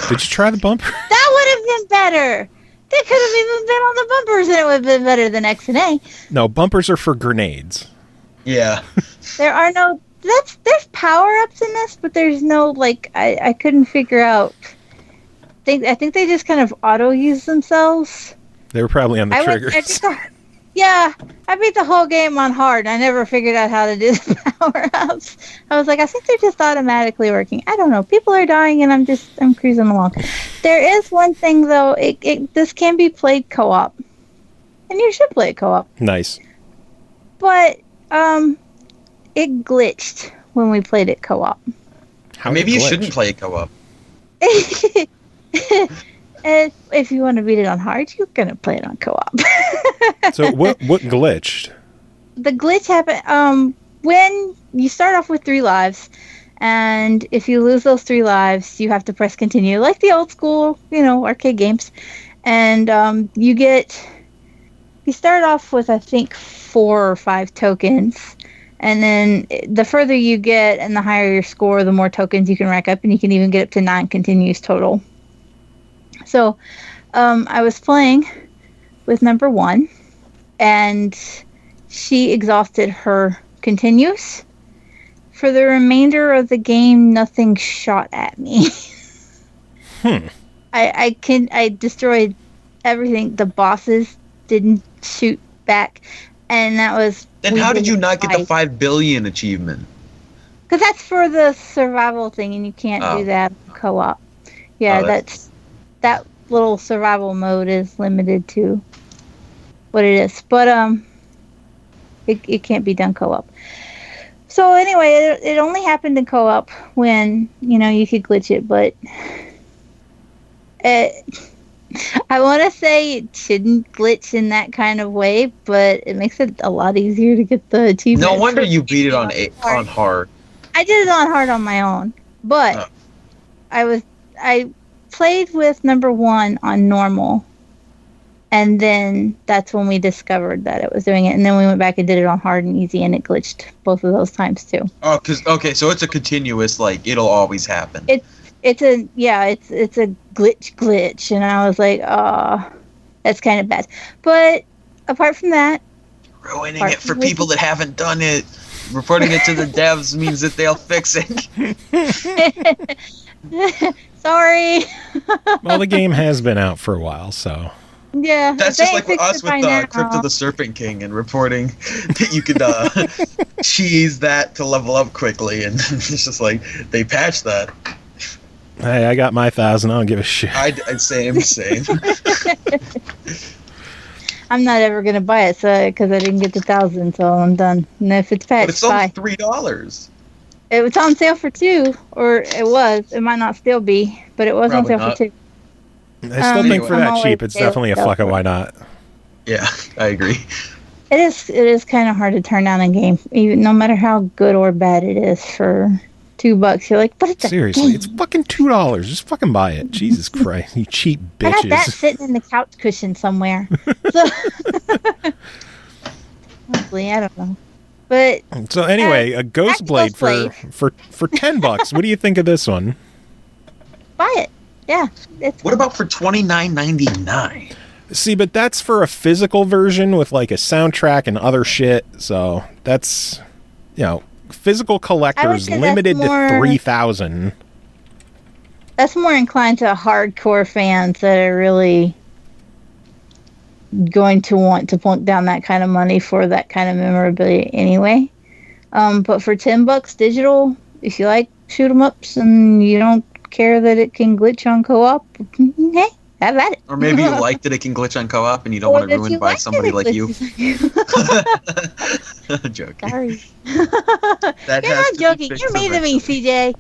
Did you try the bumper? That would have been better. They could have even been on the bumpers, and it would have been better than X and A. No, bumpers are for grenades. Yeah. There are no... There's power-ups in this, but there's no, like... I couldn't figure out... I think they just kind of auto-use themselves. They were probably on the triggers. I beat the whole game on hard. I never figured out how to do the power-ups. I was like, I think they're just automatically working. I don't know. People are dying, and I'm cruising along. There is one thing, though. This can be played co-op. And you should play it co-op. Nice. But, it glitched when we played it co-op. Maybe you shouldn't play it co-op. If you want to beat it on hard, you're gonna play it on co-op. So what glitched? The glitch happened when you start off with 3 lives, and if you lose those 3 lives, you have to press continue, like the old school, arcade games. And you start off with, I think, 4 or 5 tokens. And then the further you get and the higher your score, the more tokens you can rack up, and you can even get up to 9 continues total. So, I was playing with number 1, and she exhausted her continues. For the remainder of the game, nothing shot at me. I destroyed everything. The bosses didn't shoot back, and that was... Then how did you not get the 5 billion achievement? Because that's for the survival thing, and you can't do that co-op. Yeah, that little survival mode is limited to what it is. But it can't be done co-op. So anyway, it only happened in co-op when, you could glitch it, but I want to say it shouldn't glitch in that kind of way, but it makes it a lot easier to get the achievement. No wonder you beat it on hard. I did it on hard on my own, but I played with number 1 on normal, and then that's when we discovered that it was doing it, and then we went back and did it on hard and easy, and it glitched both of those times too. Oh, so it's a continuous, like, it'll always happen. It's a glitch, and I was like, oh, that's kind of bad. But apart from that, ruining it for people that haven't done it. Reporting it to the devs means that they'll fix it. Sorry. Well, the game has been out for a while, so. Yeah. That's they just like fixed us it by with now. Crypt of the Serpent King and reporting that you could cheese that to level up quickly, and it's just like they patched that. Hey, I got my 1,000. I don't give a shit. Same. I'm not ever gonna buy it, so because I didn't get the 1,000, so I'm done. And if it's patched, But it's only bye. $3. It was on sale for $2, or it was. It might not still be, but it was Probably on sale not. for $2. I still think for I'm that always cheap, it's definitely a sales fuck it, for why it. not? Yeah, I agree. It is kind of hard to turn down a game, even no matter how good or bad it is for $2. You're like, but it's Seriously, a game. it's fucking $2. Just fucking buy it. Jesus Christ, you cheap I got that bitches. sitting in the couch cushion somewhere. So, honestly, I don't know. But So anyway, a Ghost Blade for Ghostblade. for $10. What do you think of this one? buy it. Yeah. It's What about for $29.99? See, but that's for a physical version with like a soundtrack and other shit. So that's, physical collectors say that's limited to more- 3,000. That's more inclined to hardcore fans that are really going to want to plunk down that kind of money for that kind of memorabilia anyway. But for $10 digital, if you like shoot 'em ups and you don't care that it can glitch on co-op, hey, have at it. Or maybe you like that it can glitch on co-op and you don't Or want it that ruined you by like that somebody it like you. glitches on Joking. Sorry. That You're has not to be joking. fixed You're mean to me, CJ.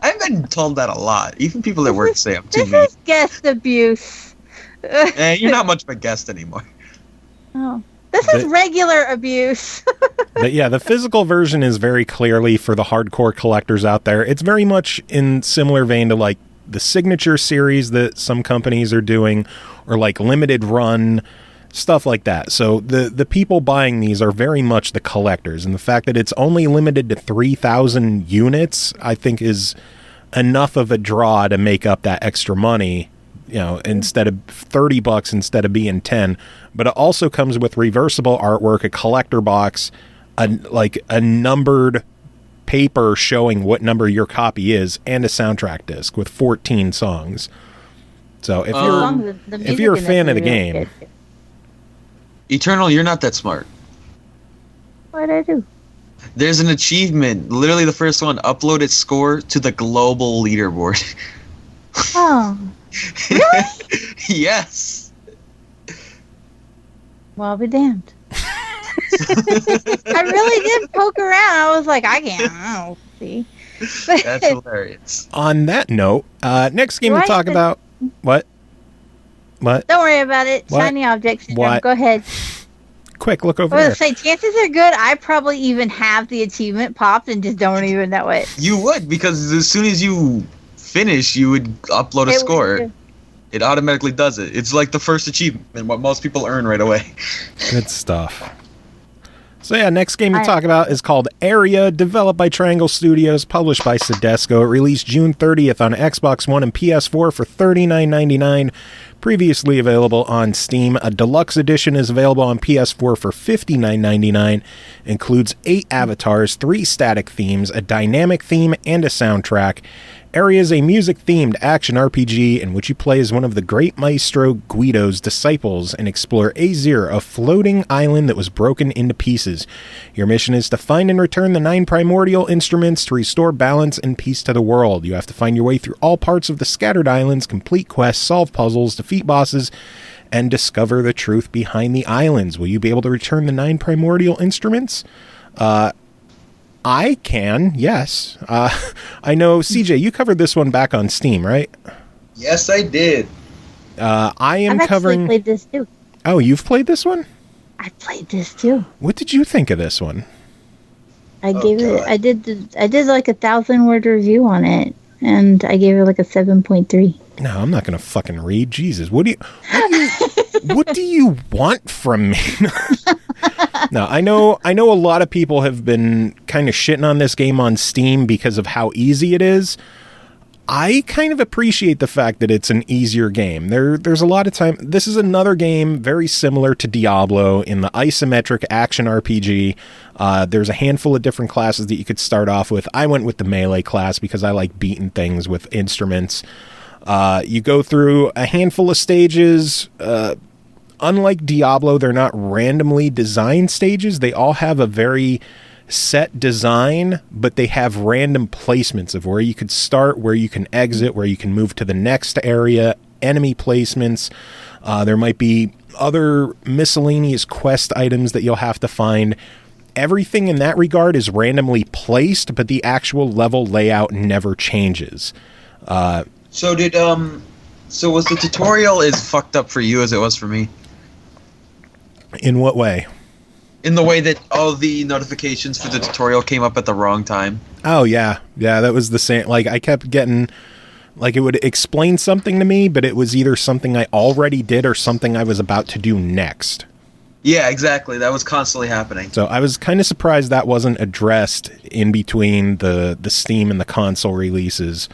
I've been told that a lot. Even people at work say I'm too This mean. is guest abuse. You're not much of a guest anymore. Oh. This is But- regular abuse. But yeah, the physical version is very clearly for the hardcore collectors out there. It's very much in similar vein to like the signature series that some companies are doing, or like limited run stuff like that. So the people buying these are very much the collectors, and the fact that it's only limited to 3,000 units, I think, is enough of a draw to make up that extra money. Instead of $30 instead of being 10. But it also comes with reversible artwork, a collector box, a numbered paper showing what number your copy is, and a soundtrack disc with 14 songs. So if you're a fan of the game, Eternal, you're not that smart. What'd I do? There's an achievement, literally the first one, upload its score to the global leaderboard. Oh. Yes. Well, I'll be damned. I really did poke around. I was like, I don't see. That's hilarious. on that note, next game to Right, talk but- about. What? Don't worry about it. What? Shiny object syndrome. What? Go ahead. Quick, look over I there. was going to say, chances are good I probably even have the achievement popped and just don't even know it. You would, because as soon as you finish, you would upload a It score. would- It automatically does it. It's like the first achievement, what most people earn right away. Good stuff. So yeah, next game to talk about is called AereA, developed by Triangle Studios, published by SOEDESCO. It released June 30th on Xbox One and PS4 for $39.99. Previously available on Steam. A deluxe edition is available on PS4 for $59.99. Includes 8 avatars, 3 static themes, a dynamic theme, and a soundtrack. AereA is a music-themed action RPG in which you play as one of the great maestro Guido's disciples and explore Azir, a floating island that was broken into pieces. Your mission is to find and return the 9 primordial instruments to restore balance and peace to the world. You have to find your way through all parts of the scattered islands, complete quests, solve puzzles, defeat bosses, and discover the truth behind the islands. Will you be able to return the 9 primordial instruments? I can, yes. I know, CJ, you covered this one back on Steam, right? Yes, I did. I am I've covering... actually played this too. Oh, you've played this one? I played this too. What did you think of this one? I gave it. God. I did like a 1,000-word review on it, and I gave it like a 7.3. No, I'm not going to fucking read. Jesus, what do you want from me? No, I know a lot of people have been kind of shitting on this game on Steam because of how easy it is. I kind of appreciate the fact that it's an easier game. There's a lot of time. This is another game very similar to Diablo in the isometric action RPG. There's a handful of different classes that you could start off with. I went with the melee class because I like beating things with instruments. You go through a handful of stages. Unlike Diablo, they're not randomly designed stages. They all have a very set design, but they have random placements of where you could start, where you can exit, where you can move to the next area, enemy placements. There might be other miscellaneous quest items that you'll have to find. Everything in that regard is randomly placed, but the actual level layout never changes. So was the tutorial as fucked up for you as it was for me? In what way? In the way that all the notifications for the tutorial came up at the wrong time. Oh, yeah. Yeah, that was the same. Like, I kept getting... Like, it would explain something to me, but it was either something I already did or something I was about to do next. Yeah, exactly. That was constantly happening. So I was kind of surprised that wasn't addressed in between the Steam and the console releases.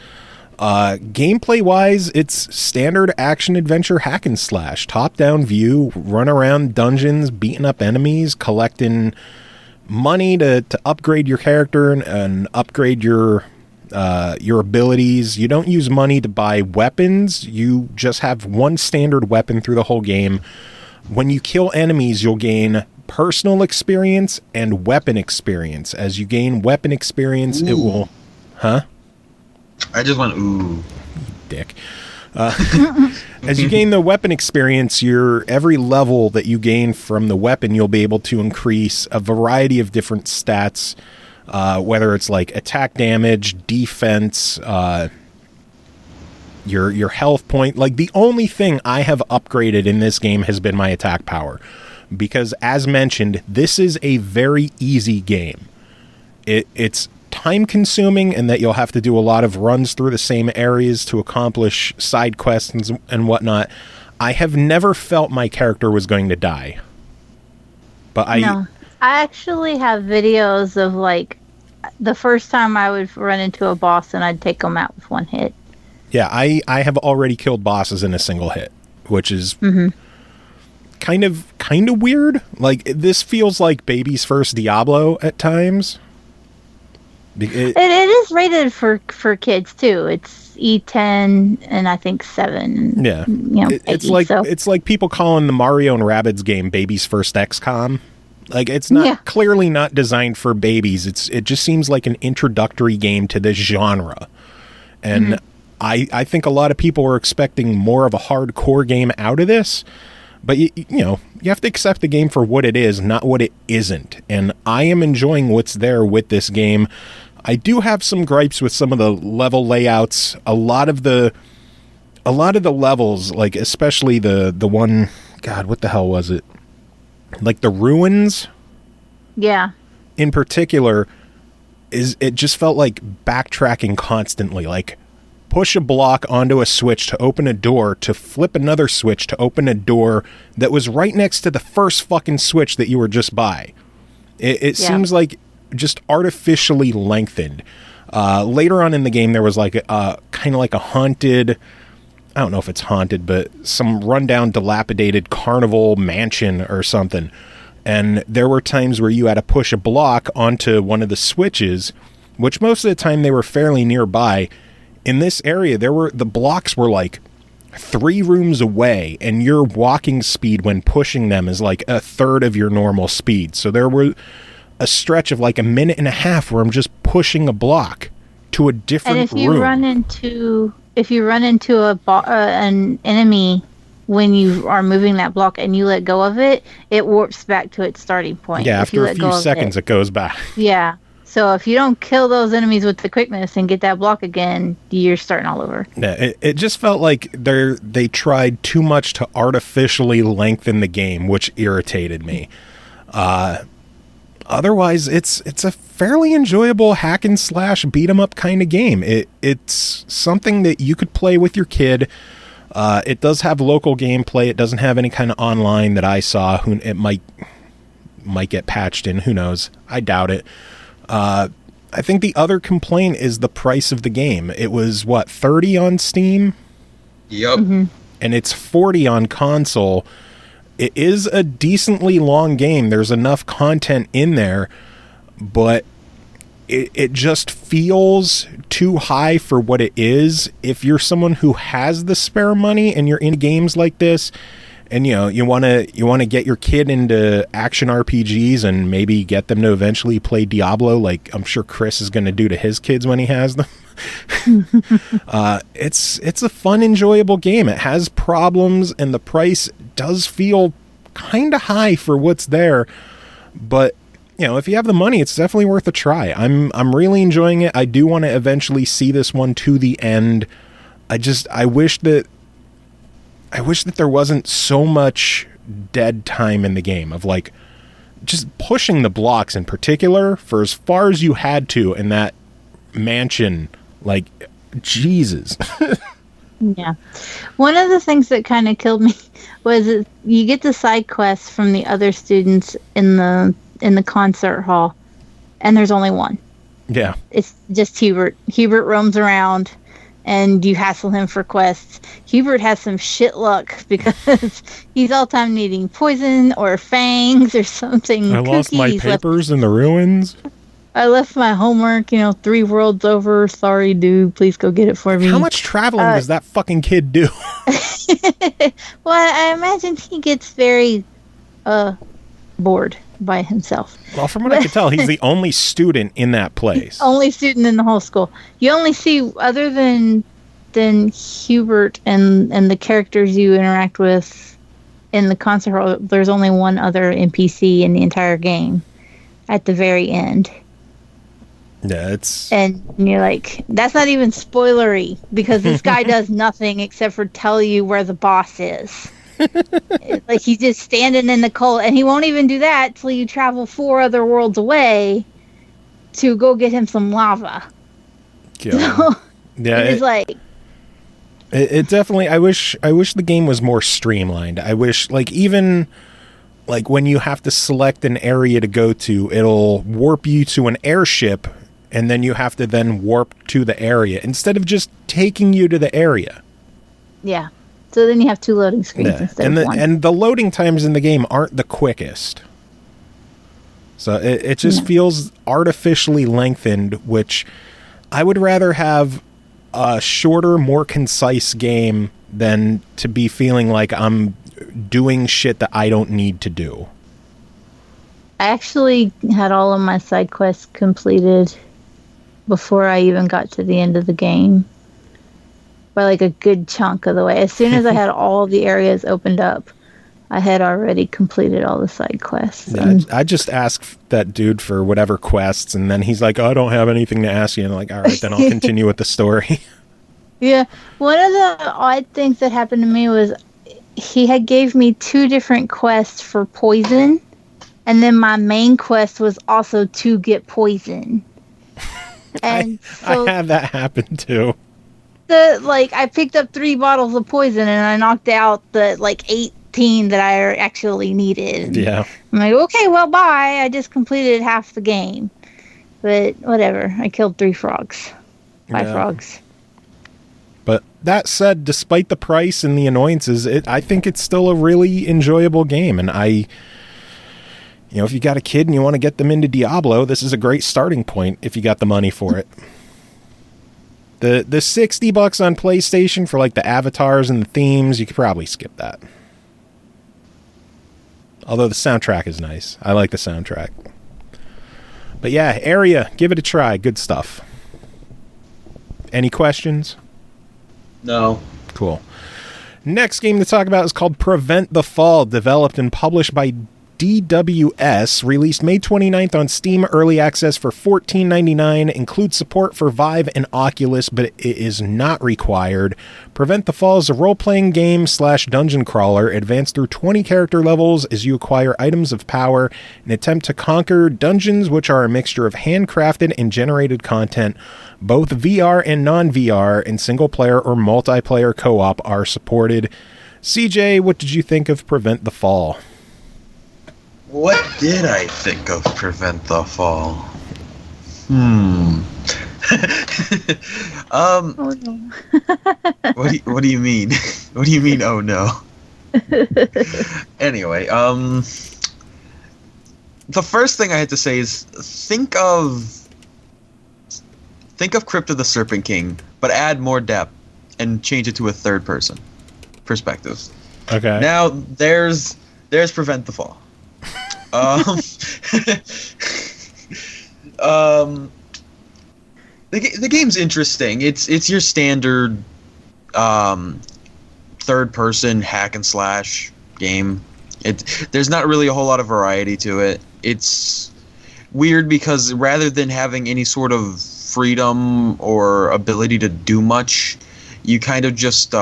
Gameplay-wise, it's standard action-adventure hack-and-slash. Top-down view, run around dungeons, beating up enemies, collecting money to upgrade your character and upgrade your abilities. You don't use money to buy weapons. You just have one standard weapon through the whole game. When you kill enemies, you'll gain personal experience and weapon experience. As you gain weapon experience, It will... Huh? I just went, ooh. Dick. As you gain the weapon experience, every level that you gain from the weapon, you'll be able to increase a variety of different stats, whether it's like attack damage, defense, your health point. Like, the only thing I have upgraded in this game has been my attack power, because as mentioned, this is a very easy game. It's time consuming and that you'll have to do a lot of runs through the same areas to accomplish side quests and whatnot. I have never felt my character was going to die. But I actually have videos of, like, the first time I would run into a boss and I'd take them out with one hit. Yeah, I have already killed bosses in a single hit, which is kind of weird. Like, this feels like baby's first Diablo at times. It is rated for kids too. It's E10 and I think 7. Yeah, it's like people calling the Mario and Rabbids game baby's first XCOM. Like, it's not clearly not designed for babies. It just seems like an introductory game to this genre, and I think a lot of people were expecting more of a hardcore game out of this. But you have to accept the game for what it is, not what it isn't. And I am enjoying what's there with this game. I do have some gripes with some of the level layouts. A lot of the levels, like especially the one, God, what the hell was it? Like the ruins? Yeah. In particular, it just felt like backtracking constantly. Like, push a block onto a switch to open a door, to flip another switch to open a door that was right next to the first fucking switch that you were just by. It seems like just artificially lengthened. Later on in the game, there was like a kind of like a haunted, I don't know if it's haunted, but some rundown, dilapidated carnival mansion or something. And there were times where you had to push a block onto one of the switches, which most of the time they were fairly nearby. In this area, the blocks were like 3 rooms away, and your walking speed when pushing them is like a third of your normal speed. So there were a stretch of like a minute and a half where I'm just pushing a block to a different room. And if you run into an enemy when you are moving that block and you let go of it, it warps back to its starting point. Yeah, after a few seconds, it goes back. Yeah. So if you don't kill those enemies with the quickness and get that block again, you're starting all over. Yeah, it just felt like they tried too much to artificially lengthen the game, which irritated me. Otherwise, it's a fairly enjoyable hack and slash beat 'em up kind of game. It's something that you could play with your kid. It does have local gameplay. It doesn't have any kind of online that I saw. It might get patched in. Who knows? I doubt it. I think the other complaint is the price of the game. It was, what, $30 on Steam? Yep. And it's $40 on console. It is a decently long game. There's enough content in there, but it just feels too high for what it is. If you're someone who has the spare money and you're in games like this, and you want to get your kid into action RPGs and maybe get them to eventually play Diablo, like I'm sure Chris is going to do to his kids when he has them. It's a fun, enjoyable game. It has problems, and the price does feel kind of high for what's there, but if you have the money, it's definitely worth a try. I'm really enjoying it. I do want to eventually see this one to the end. I wish that there wasn't so much dead time in the game of like just pushing the blocks in particular for as far as you had to in that mansion. Like, Jesus. Yeah. One of the things that kind of killed me was that you get the side quests from the other students in the concert hall, and there's only one. Yeah. It's just Hubert. Hubert roams around, and you hassle him for quests. Hubert has some shit luck because he's all time needing poison or fangs or something. I lost my papers in the ruins. I left my homework, 3 worlds over. Sorry, dude. Please go get it for me. How much traveling does that fucking kid do? Well, I imagine he gets very bored by himself. Well, from what I can tell, he's the only student in that place. Only student in the whole school. You only see, other than Hubert and the characters you interact with in the concert hall, there's only one other NPC in the entire game at the very end. Yeah, and you're like, that's not even spoilery, because this guy does nothing except for tell you where the boss is. Like, he's just standing in the cold, and he won't even do that till you travel 4 other worlds away to go get him some lava. Yeah, So, yeah. It's like, it definitely. I wish the game was more streamlined. I wish, even when you have to select an area to go to, it'll warp you to an airship, and then you have to then warp to the area instead of just taking you to the area. Yeah. So then you have 2 loading screens instead of 1. And the loading times in the game aren't the quickest. So it just feels artificially lengthened, which I would rather have a shorter, more concise game than to be feeling like I'm doing shit that I don't need to do. I actually had all of my side quests completed before I even got to the end of the game, by like a good chunk of the way. As soon as I had all the areas opened up, I had already completed all the side quests. Yeah, I just asked that dude for whatever quests, and then he's like, "Oh, I don't have anything to ask you." And I'm like, all right, then I'll continue with the story. Yeah, one of the odd things that happened to me was he had gave me 2 different quests for poison, and then my main quest was also to get poison. And I had that happen too. I picked up 3 bottles of poison, and I knocked out the 18 that I actually needed. Yeah. I'm like, okay, well, bye. I just completed half the game. But whatever. I killed 3 frogs. 5 frogs. But that said, despite the price and the annoyances, I think it's still a really enjoyable game. And if you got a kid and you want to get them into Diablo, this is a great starting point if you got the money for it. The $60 on PlayStation for the avatars and the themes, you could probably skip that. Although the soundtrack is nice. I like the soundtrack. But yeah, AereA, give it a try. Good stuff. Any questions? No. Cool. Next game to talk about is called Prevent the Fall, developed and published by D.W.S, released May 29th on Steam Early Access for $14.99, includes support for Vive and Oculus, but it is not required. Prevent the Fall is a role-playing game / dungeon crawler. Advance through 20 character levels as you acquire items of power and attempt to conquer dungeons, which are a mixture of handcrafted and generated content. Both VR and non-VR and single-player or multiplayer co-op are supported. CJ, what did you think of Prevent the Fall? What did I think of Prevent the Fall? I um, Oh no. what do you mean? What do you mean? Oh no. Anyway, the first thing I had to say is think of Crypt of the Serpent King, but add more depth and change it to a third person perspective. Okay. Now there's Prevent the Fall. The game's interesting. It's your standard third person hack and slash game. There's not really a whole lot of variety to it. It's weird because rather than having any sort of freedom or ability to do much, you kind of just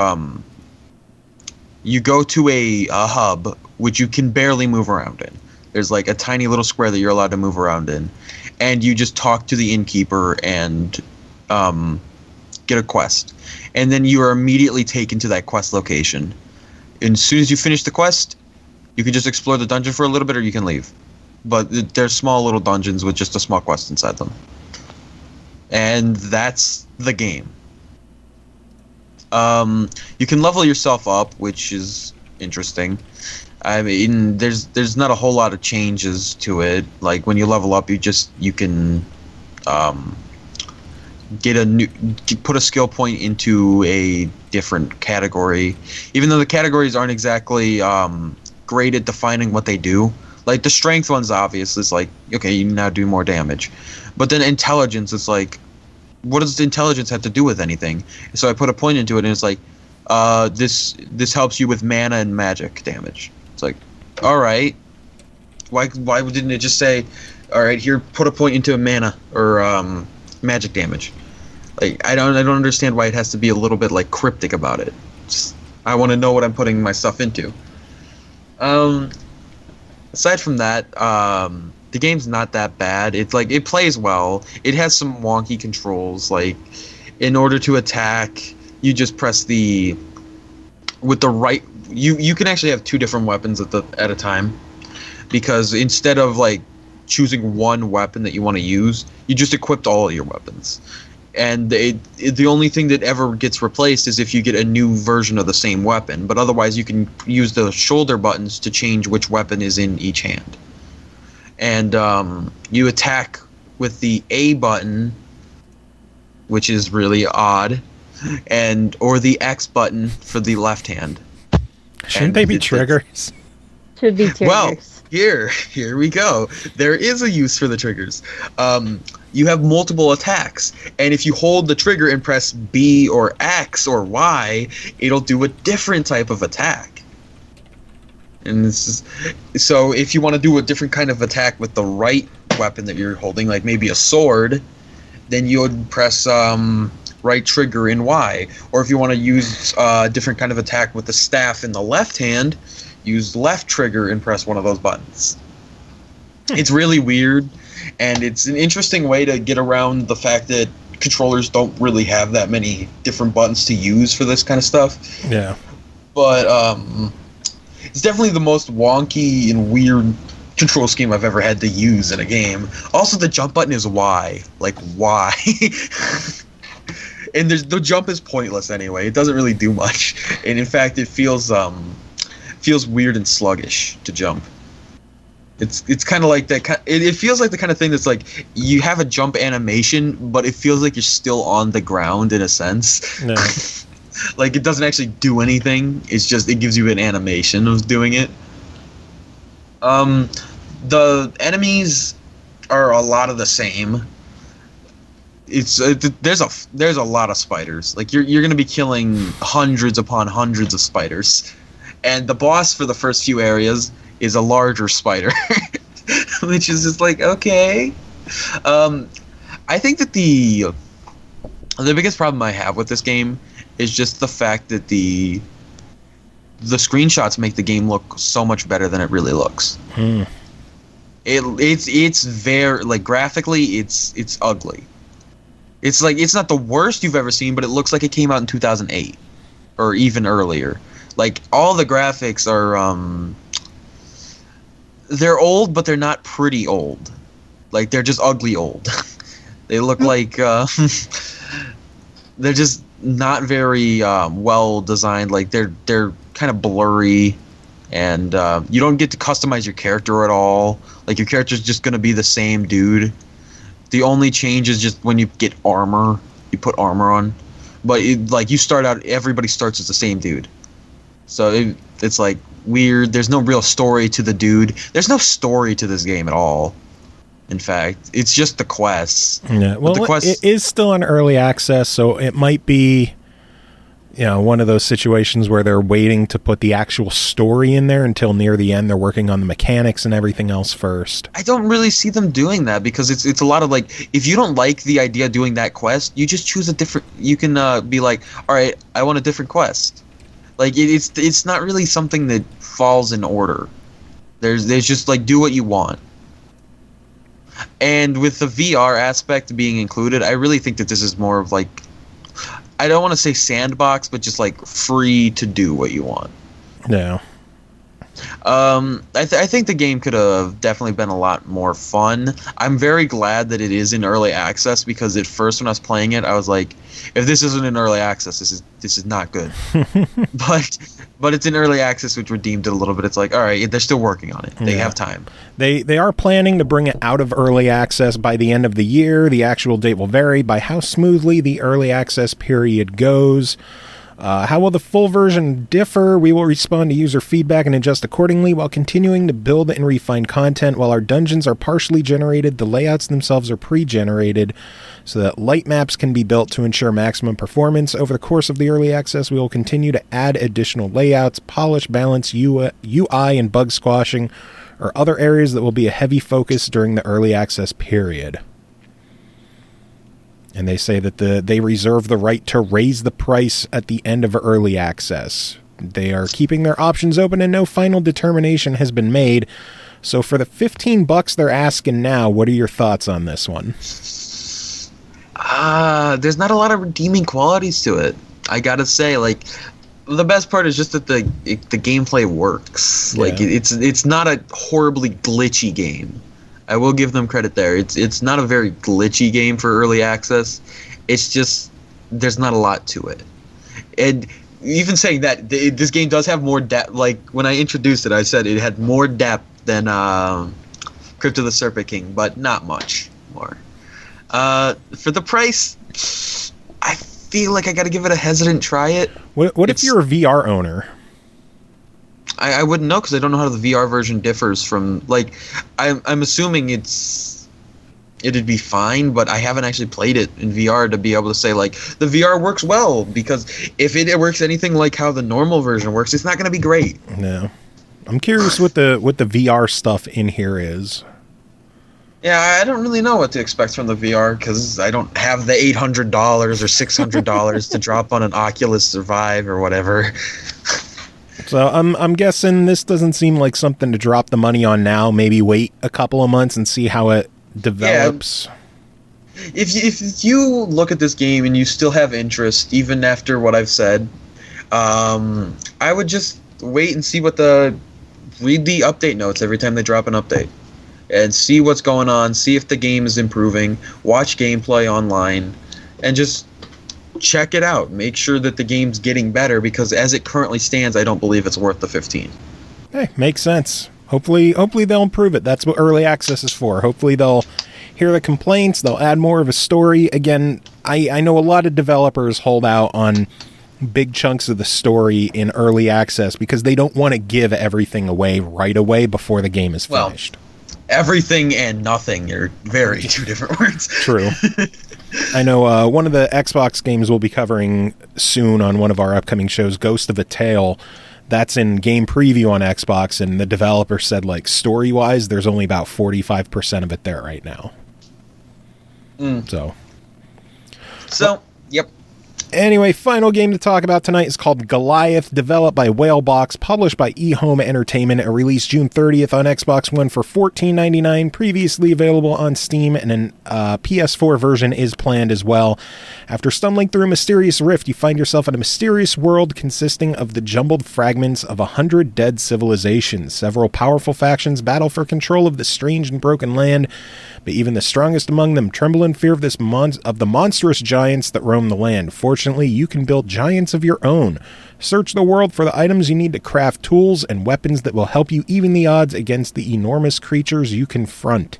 you go to a hub which you can barely move around in. There's like a tiny little square that you're allowed to move around in, and you just talk to the innkeeper and get a quest, and then you are immediately taken to that quest location. And as soon as you finish the quest, you can just explore the dungeon for a little bit, or you can leave. But they're small little dungeons with just a small quest inside them, and that's the game. You can level yourself up, which is interesting. I mean, there's not a whole lot of changes to it. Like when you level up, you can put a skill point into a different category, even though the categories aren't exactly great at defining what they do. Like the strength one's obvious. It's like, okay, you now do more damage, but then intelligence is like, what does intelligence have to do with anything? So I put a point into it, and it's like, this helps you with mana and magic damage. It's like, all right, why didn't it just say, all right, here, put a point into mana or magic damage? Like I don't understand why it has to be a little bit like cryptic about it. I want to know what I'm putting my stuff into. Aside from that, the game's not that bad. It's like, it plays well. It has some wonky controls. Like, in order to attack, you just press with the right. You can actually have two different weapons at a time, because instead of like choosing one weapon that you want to use, you just equipped all of your weapons. And the only thing that ever gets replaced is if you get a new version of the same weapon. But otherwise, you can use the shoulder buttons to change which weapon is in each hand. And you attack with the A button, which is really odd, or the X button for the left hand. Shouldn't they be triggers? Should be triggers. Well, here we go. There is a use for the triggers. You have multiple attacks, and if you hold the trigger and press B or X or Y, it'll do a different type of attack. And so if you want to do a different kind of attack with the right weapon that you're holding, like maybe a sword, then you would press right trigger in Y. Or if you want to use a different kind of attack with the staff in the left hand, use left trigger and press one of those buttons. It's really weird, and it's an interesting way to get around the fact that controllers don't really have that many different buttons to use for this kind of stuff. Yeah. But it's definitely the most wonky and weird control scheme I've ever had to use in a game. Also, the jump button is Y. Like, why? And the jump is pointless anyway. It doesn't really do much. And in fact, it feels weird and sluggish to jump. It's kind of like that. It feels like the kind of thing that's like, you have a jump animation, but it feels like you're still on the ground in a sense. No. Like, it doesn't actually do anything. It's just, it gives you an animation of doing it. The enemies are a lot of the same. There's a lot of spiders. Like, you're gonna be killing hundreds upon hundreds of spiders, and the boss for the first few areas is a larger spider, which is just like, okay. I think that the biggest problem I have with this game is just the fact that the screenshots make the game look so much better than it really looks. It's very, like, graphically it's ugly. It's like, it's not the worst you've ever seen, but it looks like it came out in 2008 or even earlier. Like, all the graphics are they're old, but they're not pretty old. Like, they're just ugly old. They look like they're just not very well designed. Like they're kind of blurry, and you don't get to customize your character at all. Like your character's just gonna be the same dude. The only change is just when you get armor, you put armor on. But like you start out, everybody starts as the same dude. So it's like weird. There's no real story to the dude. There's no story to this game at all. In fact, it's just the quests. Yeah. Well, it is still in early access, so it might be, one of those situations where they're waiting to put the actual story in there until near the end. They're working on the mechanics and everything else first. I don't really see them doing that because it's a lot of like, if you don't like the idea of doing that quest, you just choose a different. You can be like, all right, I want a different quest. Like it's not really something that falls in order. There's just like do what you want. And with the VR aspect being included, I really think that this is more of like, I don't want to say sandbox, but just like free to do what you want. Yeah. I think the game could have definitely been a lot more fun. I'm very glad that it is in early access because at first when I was playing it, I was like, if this isn't in early access, this is not good. But it's in early access, which redeemed it a little bit. It's like, all right, they're still working on it. They have time. They are planning to bring it out of early access by the end of the year. The actual date will vary by how smoothly the early access period goes. How will the full version differ? We will respond to user feedback and adjust accordingly while continuing to build and refine content. While our dungeons are partially generated, the layouts themselves are pre-generated so that light maps can be built to ensure maximum performance. Over the course of the early access, we will continue to add additional layouts, polish, balance, UI, and bug squashing are other areas that will be a heavy focus during the early access period. And they say that they reserve the right to raise the price at the end of early access. They are keeping their options open and no final determination has been made. So for the $15 they're asking now, what are your thoughts on this one? There's not a lot of redeeming qualities to it. I gotta say, like, the best part is just that the gameplay works. Yeah. Like, it's not a horribly glitchy game. I will give them credit there. It's not a very glitchy game for early access. It's just there's not a lot to it. And even saying that, this game does have more depth. Like when I introduced it, I said it had more depth than Crypt of the Serpent King, but not much more. For the price, I feel like I got to give it a hesitant try. What if you're a VR owner? I wouldn't know because I don't know how the VR version differs from, like, I'm assuming it'd be fine, but I haven't actually played it in VR to be able to say, like, the VR works well, because if it works anything like how the normal version works, it's not going to be great. No. I'm curious what the VR stuff in here is. Yeah, I don't really know what to expect from the VR because I don't have the $800 or $600 to drop on an Oculus Survive or whatever. So I'm guessing this doesn't seem like something to drop the money on now. Maybe wait a couple of months and see how it develops. Yeah. If you look at this game and you still have interest, even after what I've said, I would just wait and see read the update notes every time they drop an update. And see what's going on, see if the game is improving, watch gameplay online, and just check it out. Make sure that the game's getting better, because as it currently stands, I don't believe it's worth the $15. Hey, makes sense. Hopefully they'll improve it. That's what early access is for. Hopefully they'll hear the complaints, they'll add more of a story. Again, I know a lot of developers hold out on big chunks of the story in early access because they don't want to give everything away right away before the game is finished. Everything and nothing are very two different words. True. I know one of the Xbox games we'll be covering soon on one of our upcoming shows, Ghost of a Tale, that's in game preview on Xbox, and the developer said, like, story-wise, there's only about 45% of it there right now. So, yep. Anyway, final game to talk about tonight is called Goliath, developed by Whalebox, published by eHome Entertainment, and released June 30th on Xbox One for $14.99, previously available on Steam, and an PS4 version is planned as well. After stumbling through a mysterious rift, you find yourself in a mysterious world consisting of the jumbled fragments of 100 dead civilizations. Several powerful factions battle for control of the strange and broken land, but even the strongest among them tremble in fear of the monstrous giants that roam the land. Fortunately, you can build giants of your own. Search the world for the items you need to craft tools and weapons that will help you even the odds against the enormous creatures you confront.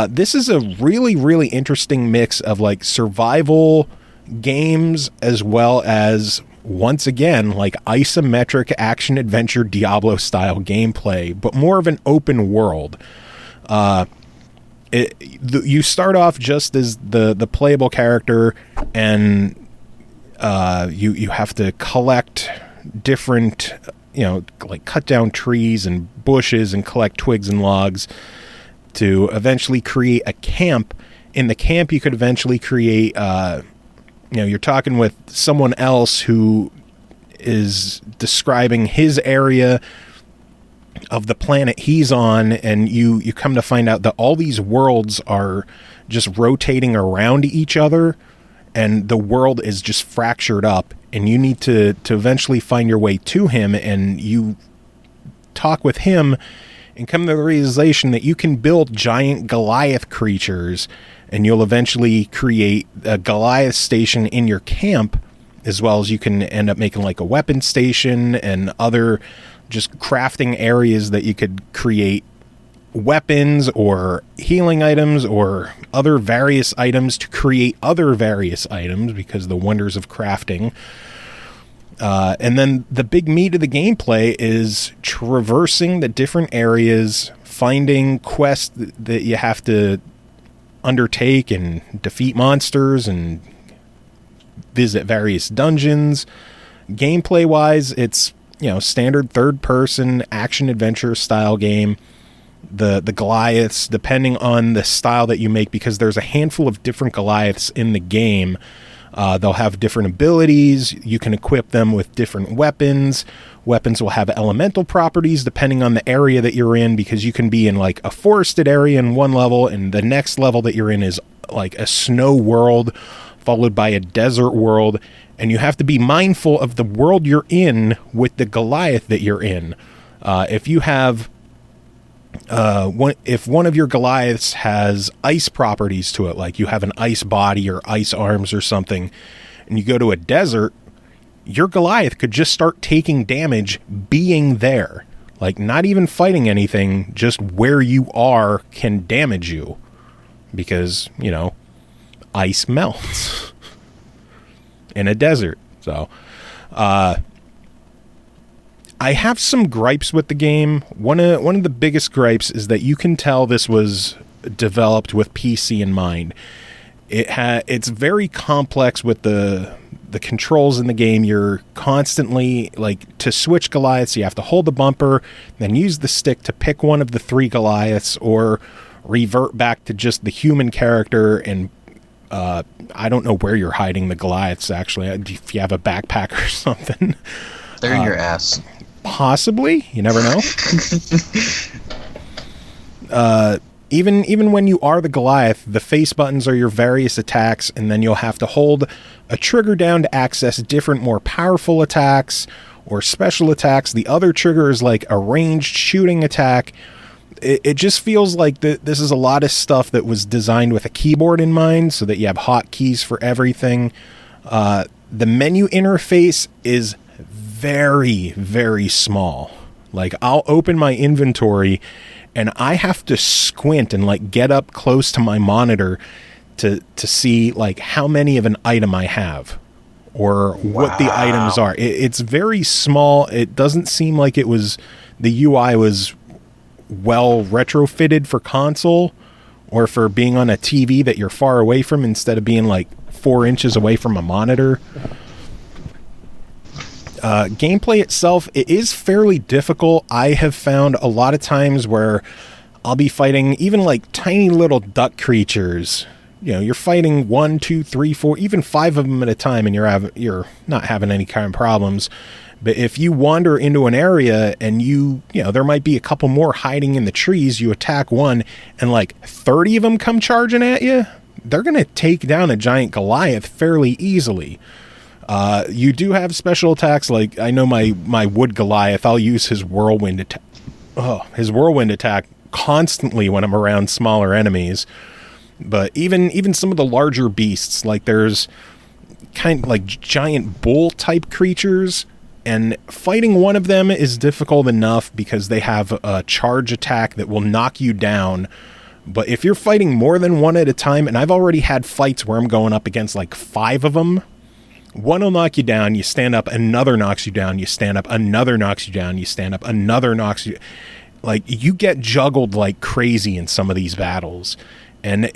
This is a really, really interesting mix of like survival games as well as, once again, like isometric action adventure Diablo style gameplay, but more of an open world. You start off just as the playable character, and you have to collect different, like cut down trees and bushes and collect twigs and logs to eventually create a camp. In the camp, you could eventually create, you're talking with someone else who is describing his area of the planet he's on, and you come to find out that all these worlds are just rotating around each other, and the world is just fractured up, and you need to eventually find your way to him, and you talk with him and come to the realization that you can build giant Goliath creatures, and you'll eventually create a Goliath station in your camp, as well as you can end up making like a weapon station and other just crafting areas that you could create weapons or healing items or other various items to create other various items, because the wonders of crafting. And then the big meat of the gameplay is traversing the different areas, finding quests that you have to undertake and defeat monsters and visit various dungeons. Gameplay wise, it's standard third person action adventure style game. The Goliaths, depending on the style that you make, because there's a handful of different Goliaths in the game, they'll have different abilities. You can equip them with different weapons. Weapons will have elemental properties depending on the area that you're in, because you can be in like a forested area in one level, and the next level that you're in is like a snow world followed by a desert world, and you have to be mindful of the world you're in with the Goliath that you're in. If you have if one of your Goliaths has ice properties to it, like you have an ice body or ice arms or something, and you go to a desert, your Goliath could just start taking damage being there. Like, not even fighting anything, just where you are can damage you. Because, ice melts in a desert. So, I have some gripes with the game. One of the biggest gripes is that you can tell this was developed with PC in mind. It's very complex with the controls in the game. You're constantly, like, to switch Goliaths, you have to hold the bumper, then use the stick to pick one of the three Goliaths, or revert back to just the human character. And I don't know where you're hiding the Goliaths, actually, if you have a backpack or something. They're in your ass. Possibly. You never know. Even when you are the Goliath, the face buttons are your various attacks, and then you'll have to hold a trigger down to access different, more powerful attacks or special attacks. The other trigger is like a ranged shooting attack. It just feels like this is a lot of stuff that was designed with a keyboard in mind, so that you have hotkeys for everything. The menu interface is very, very small. Like, I'll open my inventory and I have to squint and like get up close to my monitor to see like how many of an item I have, or what the items are. It's very small. It doesn't seem like the UI was well retrofitted for console, or for being on a TV that you're far away from instead of being like 4 inches away from a monitor. Gameplay itself, it is fairly difficult. I have found a lot of times where I'll be fighting even like tiny little duck creatures. You're fighting 1, 2, 3, 4, even 5 of them at a time, and you're not having any kind of problems. But if you wander into an area and there might be a couple more hiding in the trees, you attack one and like 30 of them come charging at you, they're going to take down a giant Goliath fairly easily. You do have special attacks, like I know my wood Goliath, I'll use his whirlwind attack. His whirlwind attack constantly when I'm around smaller enemies. But even some of the larger beasts, like there's kind of like giant bull type creatures, and fighting one of them is difficult enough because they have a charge attack that will knock you down. But if you're fighting more than one at a time, and I've already had fights where I'm going up against like 5 of them, one will knock you down, you stand up, another knocks you down, you stand up, another knocks you down, you stand up, another knocks you. Like, you get juggled like crazy in some of these battles. And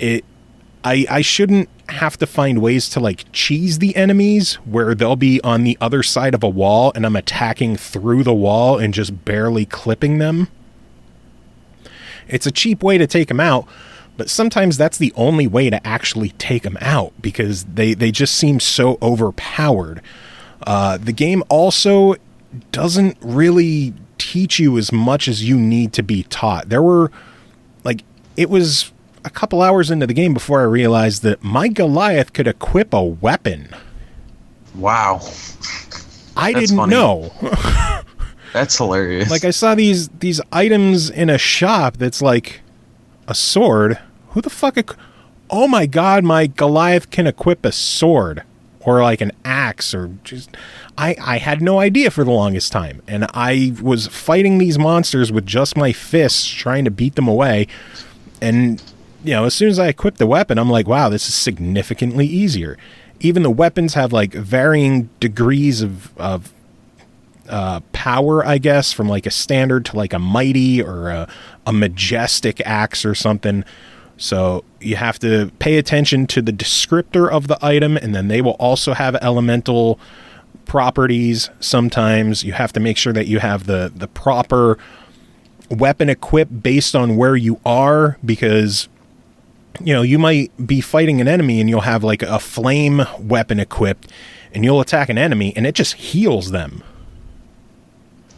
I shouldn't have to find ways to like cheese the enemies where they'll be on the other side of a wall and I'm attacking through the wall and just barely clipping them. It's a cheap way to take them out, but sometimes that's the only way to actually take them out because they just seem so overpowered. The game also doesn't really teach you as much as you need to be taught. It was a couple hours into the game before I realized that my Goliath could equip a weapon. Wow. That's didn't funny. Know. That's hilarious. Like, I saw these items in a shop that's like a sword. Who the fuck? Oh my god, my Goliath can equip a sword. Or like an axe, or just... I had no idea for the longest time. And I was fighting these monsters with just my fists, trying to beat them away. And, as soon as I equipped the weapon, I'm like, wow, this is significantly easier. Even the weapons have like varying degrees of power, I guess, from like a standard to like a mighty or a majestic axe or something. So you have to pay attention to the descriptor of the item, and then they will also have elemental properties. Sometimes you have to make sure that you have the proper weapon equipped based on where you are, because you might be fighting an enemy and you'll have like a flame weapon equipped and you'll attack an enemy and it just heals them.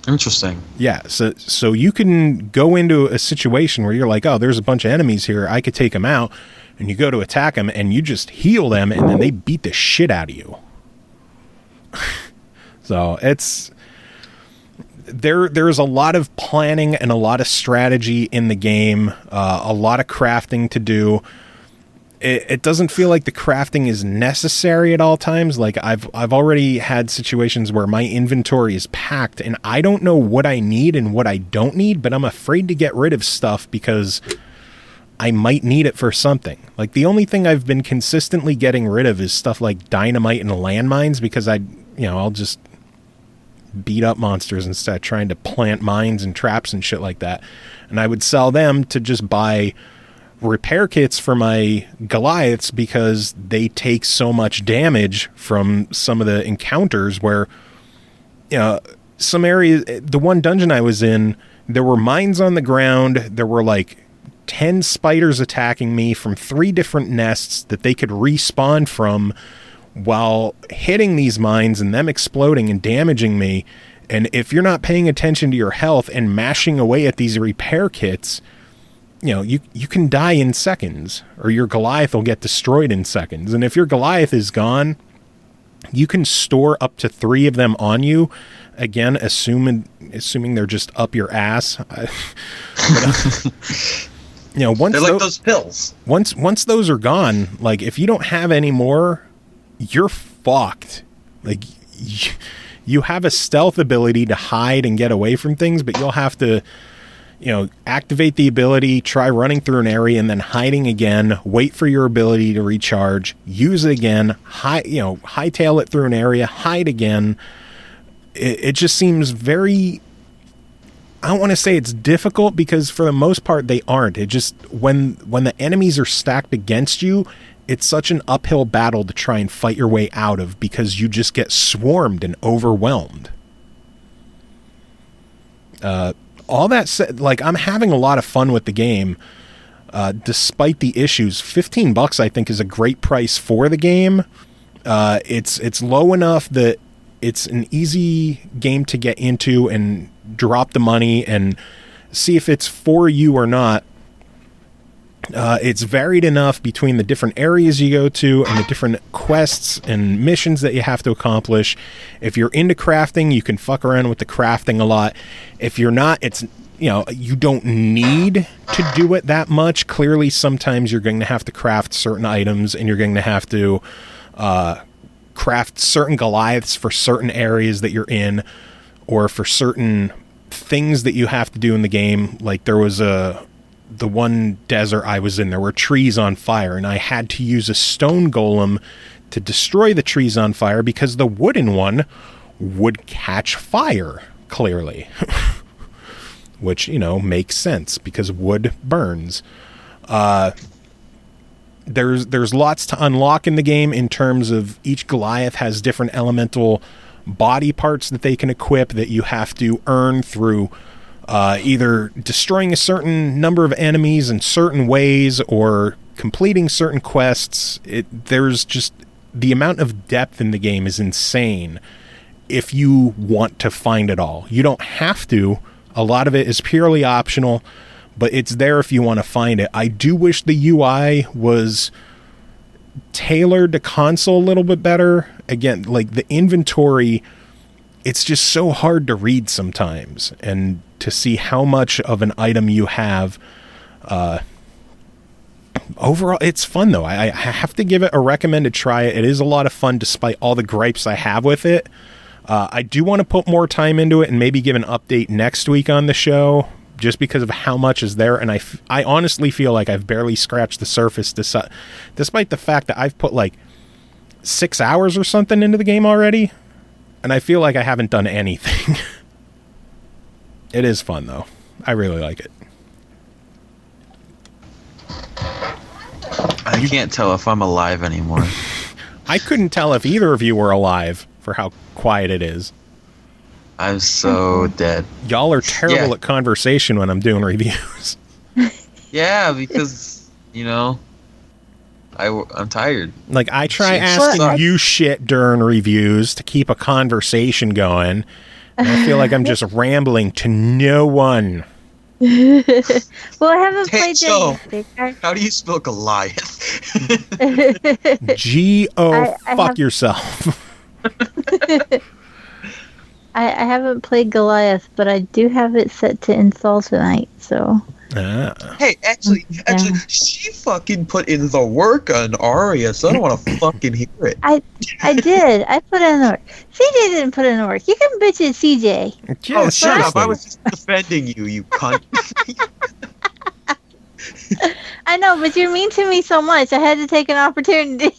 Interesting. Yeah, so you can go into a situation where you're like, oh, there's a bunch of enemies here, I could take them out, and you go to attack them and you just heal them and then they beat the shit out of you. So there's a lot of planning and a lot of strategy in the game, a lot of crafting to do. It doesn't feel like the crafting is necessary at all times. Like I've already had situations where my inventory is packed and I don't know what I need and what I don't need, but I'm afraid to get rid of stuff because I might need it for something. Like the only thing I've been consistently getting rid of is stuff like dynamite and landmines, because I'll just beat up monsters instead of trying to plant mines and traps and shit like that. And I would sell them to just buy repair kits for my Goliaths because they take so much damage from some of the encounters where, some areas, the one dungeon I was in, there were mines on the ground. There were like 10 spiders attacking me from 3 different nests that they could respawn from while hitting these mines and them exploding and damaging me. And if you're not paying attention to your health and mashing away at these repair kits, you can die in seconds, or your Goliath will get destroyed in seconds. And if your Goliath is gone, you can store up to 3 of them on you. Again, assuming they're just up your ass. Once they're like those pills. Once those are gone, like if you don't have any more, you're fucked. Like you have a stealth ability to hide and get away from things, but you'll have to activate the ability, try running through an area and then hiding again, wait for your ability to recharge, use it again, hightail it through an area, hide again. It just seems very, I don't want to say it's difficult, because for the most part they aren't. It just, when the enemies are stacked against you, it's such an uphill battle to try and fight your way out of, because you just get swarmed and overwhelmed. All that said, like, I'm having a lot of fun with the game, despite the issues. $15, I think, is a great price for the game. It's low enough that it's an easy game to get into and drop the money and see if it's for you or not. It's varied enough between the different areas you go to and the different quests and missions that you have to accomplish. If you're into crafting, you can fuck around with the crafting a lot. If you're not, it's you don't need to do it that much. Clearly, sometimes you're going to have to craft certain items, and you're going to have to craft certain Goliaths for certain areas that you're in, or for certain things that you have to do in the game. Like there was the one desert I was in, there were trees on fire, and I had to use a stone golem to destroy the trees on fire because the wooden one would catch fire, clearly. Which, makes sense because wood burns. There's lots to unlock in the game in terms of each Goliath has different elemental body parts that they can equip that you have to earn through either destroying a certain number of enemies in certain ways or completing certain quests. There's just the amount of depth in the game is insane if you want to find it all. You don't have to. A lot of it is purely optional, but it's there if you want to find it. I do wish the UI was tailored to console a little bit better. Again, like the inventory, it's just so hard to read sometimes, and to see how much of an item you have. Overall, it's fun though. I have to give it a recommended try. It is a lot of fun despite all the gripes I have with it. I do want to put more time into it and maybe give an update next week on the show, just because of how much is there. And I honestly feel like I've barely scratched the surface, despite the fact that I've put like 6 hours or something into the game already. And I feel like I haven't done anything. It is fun though. I really like it. I can't tell if I'm alive anymore. I couldn't tell if either of you were alive for how quiet it is. I'm so dead. Y'all are terrible at conversation when I'm doing reviews. Yeah, because, I'm tired. Like, I try asking you shit during reviews to keep a conversation going, and I feel like I'm just rambling to no one. Well, I haven't played that. How do you spell Goliath? G-O, fuck yourself. I haven't played Goliath, but I do have it set to install tonight, so... Hey, actually, she fucking put in the work on AereA, so I don't want to fucking hear it. I did. I put in the work. CJ didn't put in the work. You can bitch at CJ. Yeah, shut up. I was just defending you cunt. I know, but you're mean to me so much. I had to take an opportunity.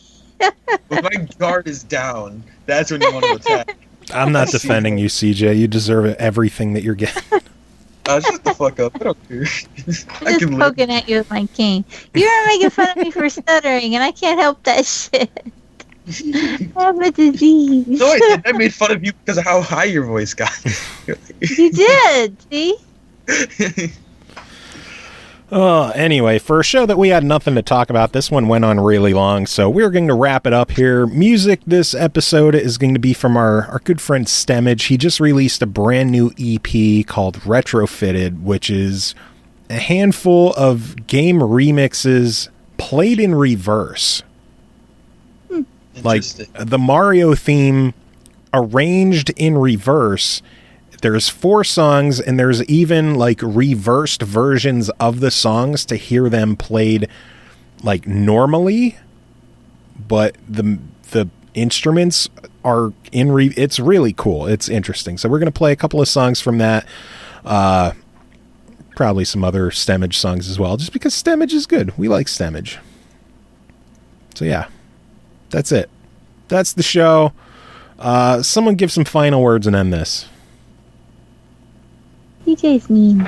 When my guard is down, that's when you want to attack. I'm not defending you, CJ. You deserve everything that you're getting. Shut the fuck up. I don't care. I'm just poking at you with my cane. You were making fun of me for stuttering, and I can't help that shit. I have a disease. No, I didn't. I made fun of you because of how high your voice got. You did, see? Anyway, for a show that we had nothing to talk about, this one went on really long, so we're going to wrap it up here. Music this episode is going to be from our good friend Stemage. He just released a brand new EP called Retrofitted, which is a handful of game remixes played in reverse. Like the Mario theme arranged in reverse. There's 4 songs, and there's even like reversed versions of the songs to hear them played like normally, but the instruments are in it's really cool. It's interesting. So we're going to play a couple of songs from that. Probably some other Stemage songs as well, just because Stemage is good. We like Stemage. So yeah, that's it. That's the show. Someone give some final words and end this. DJ's mean.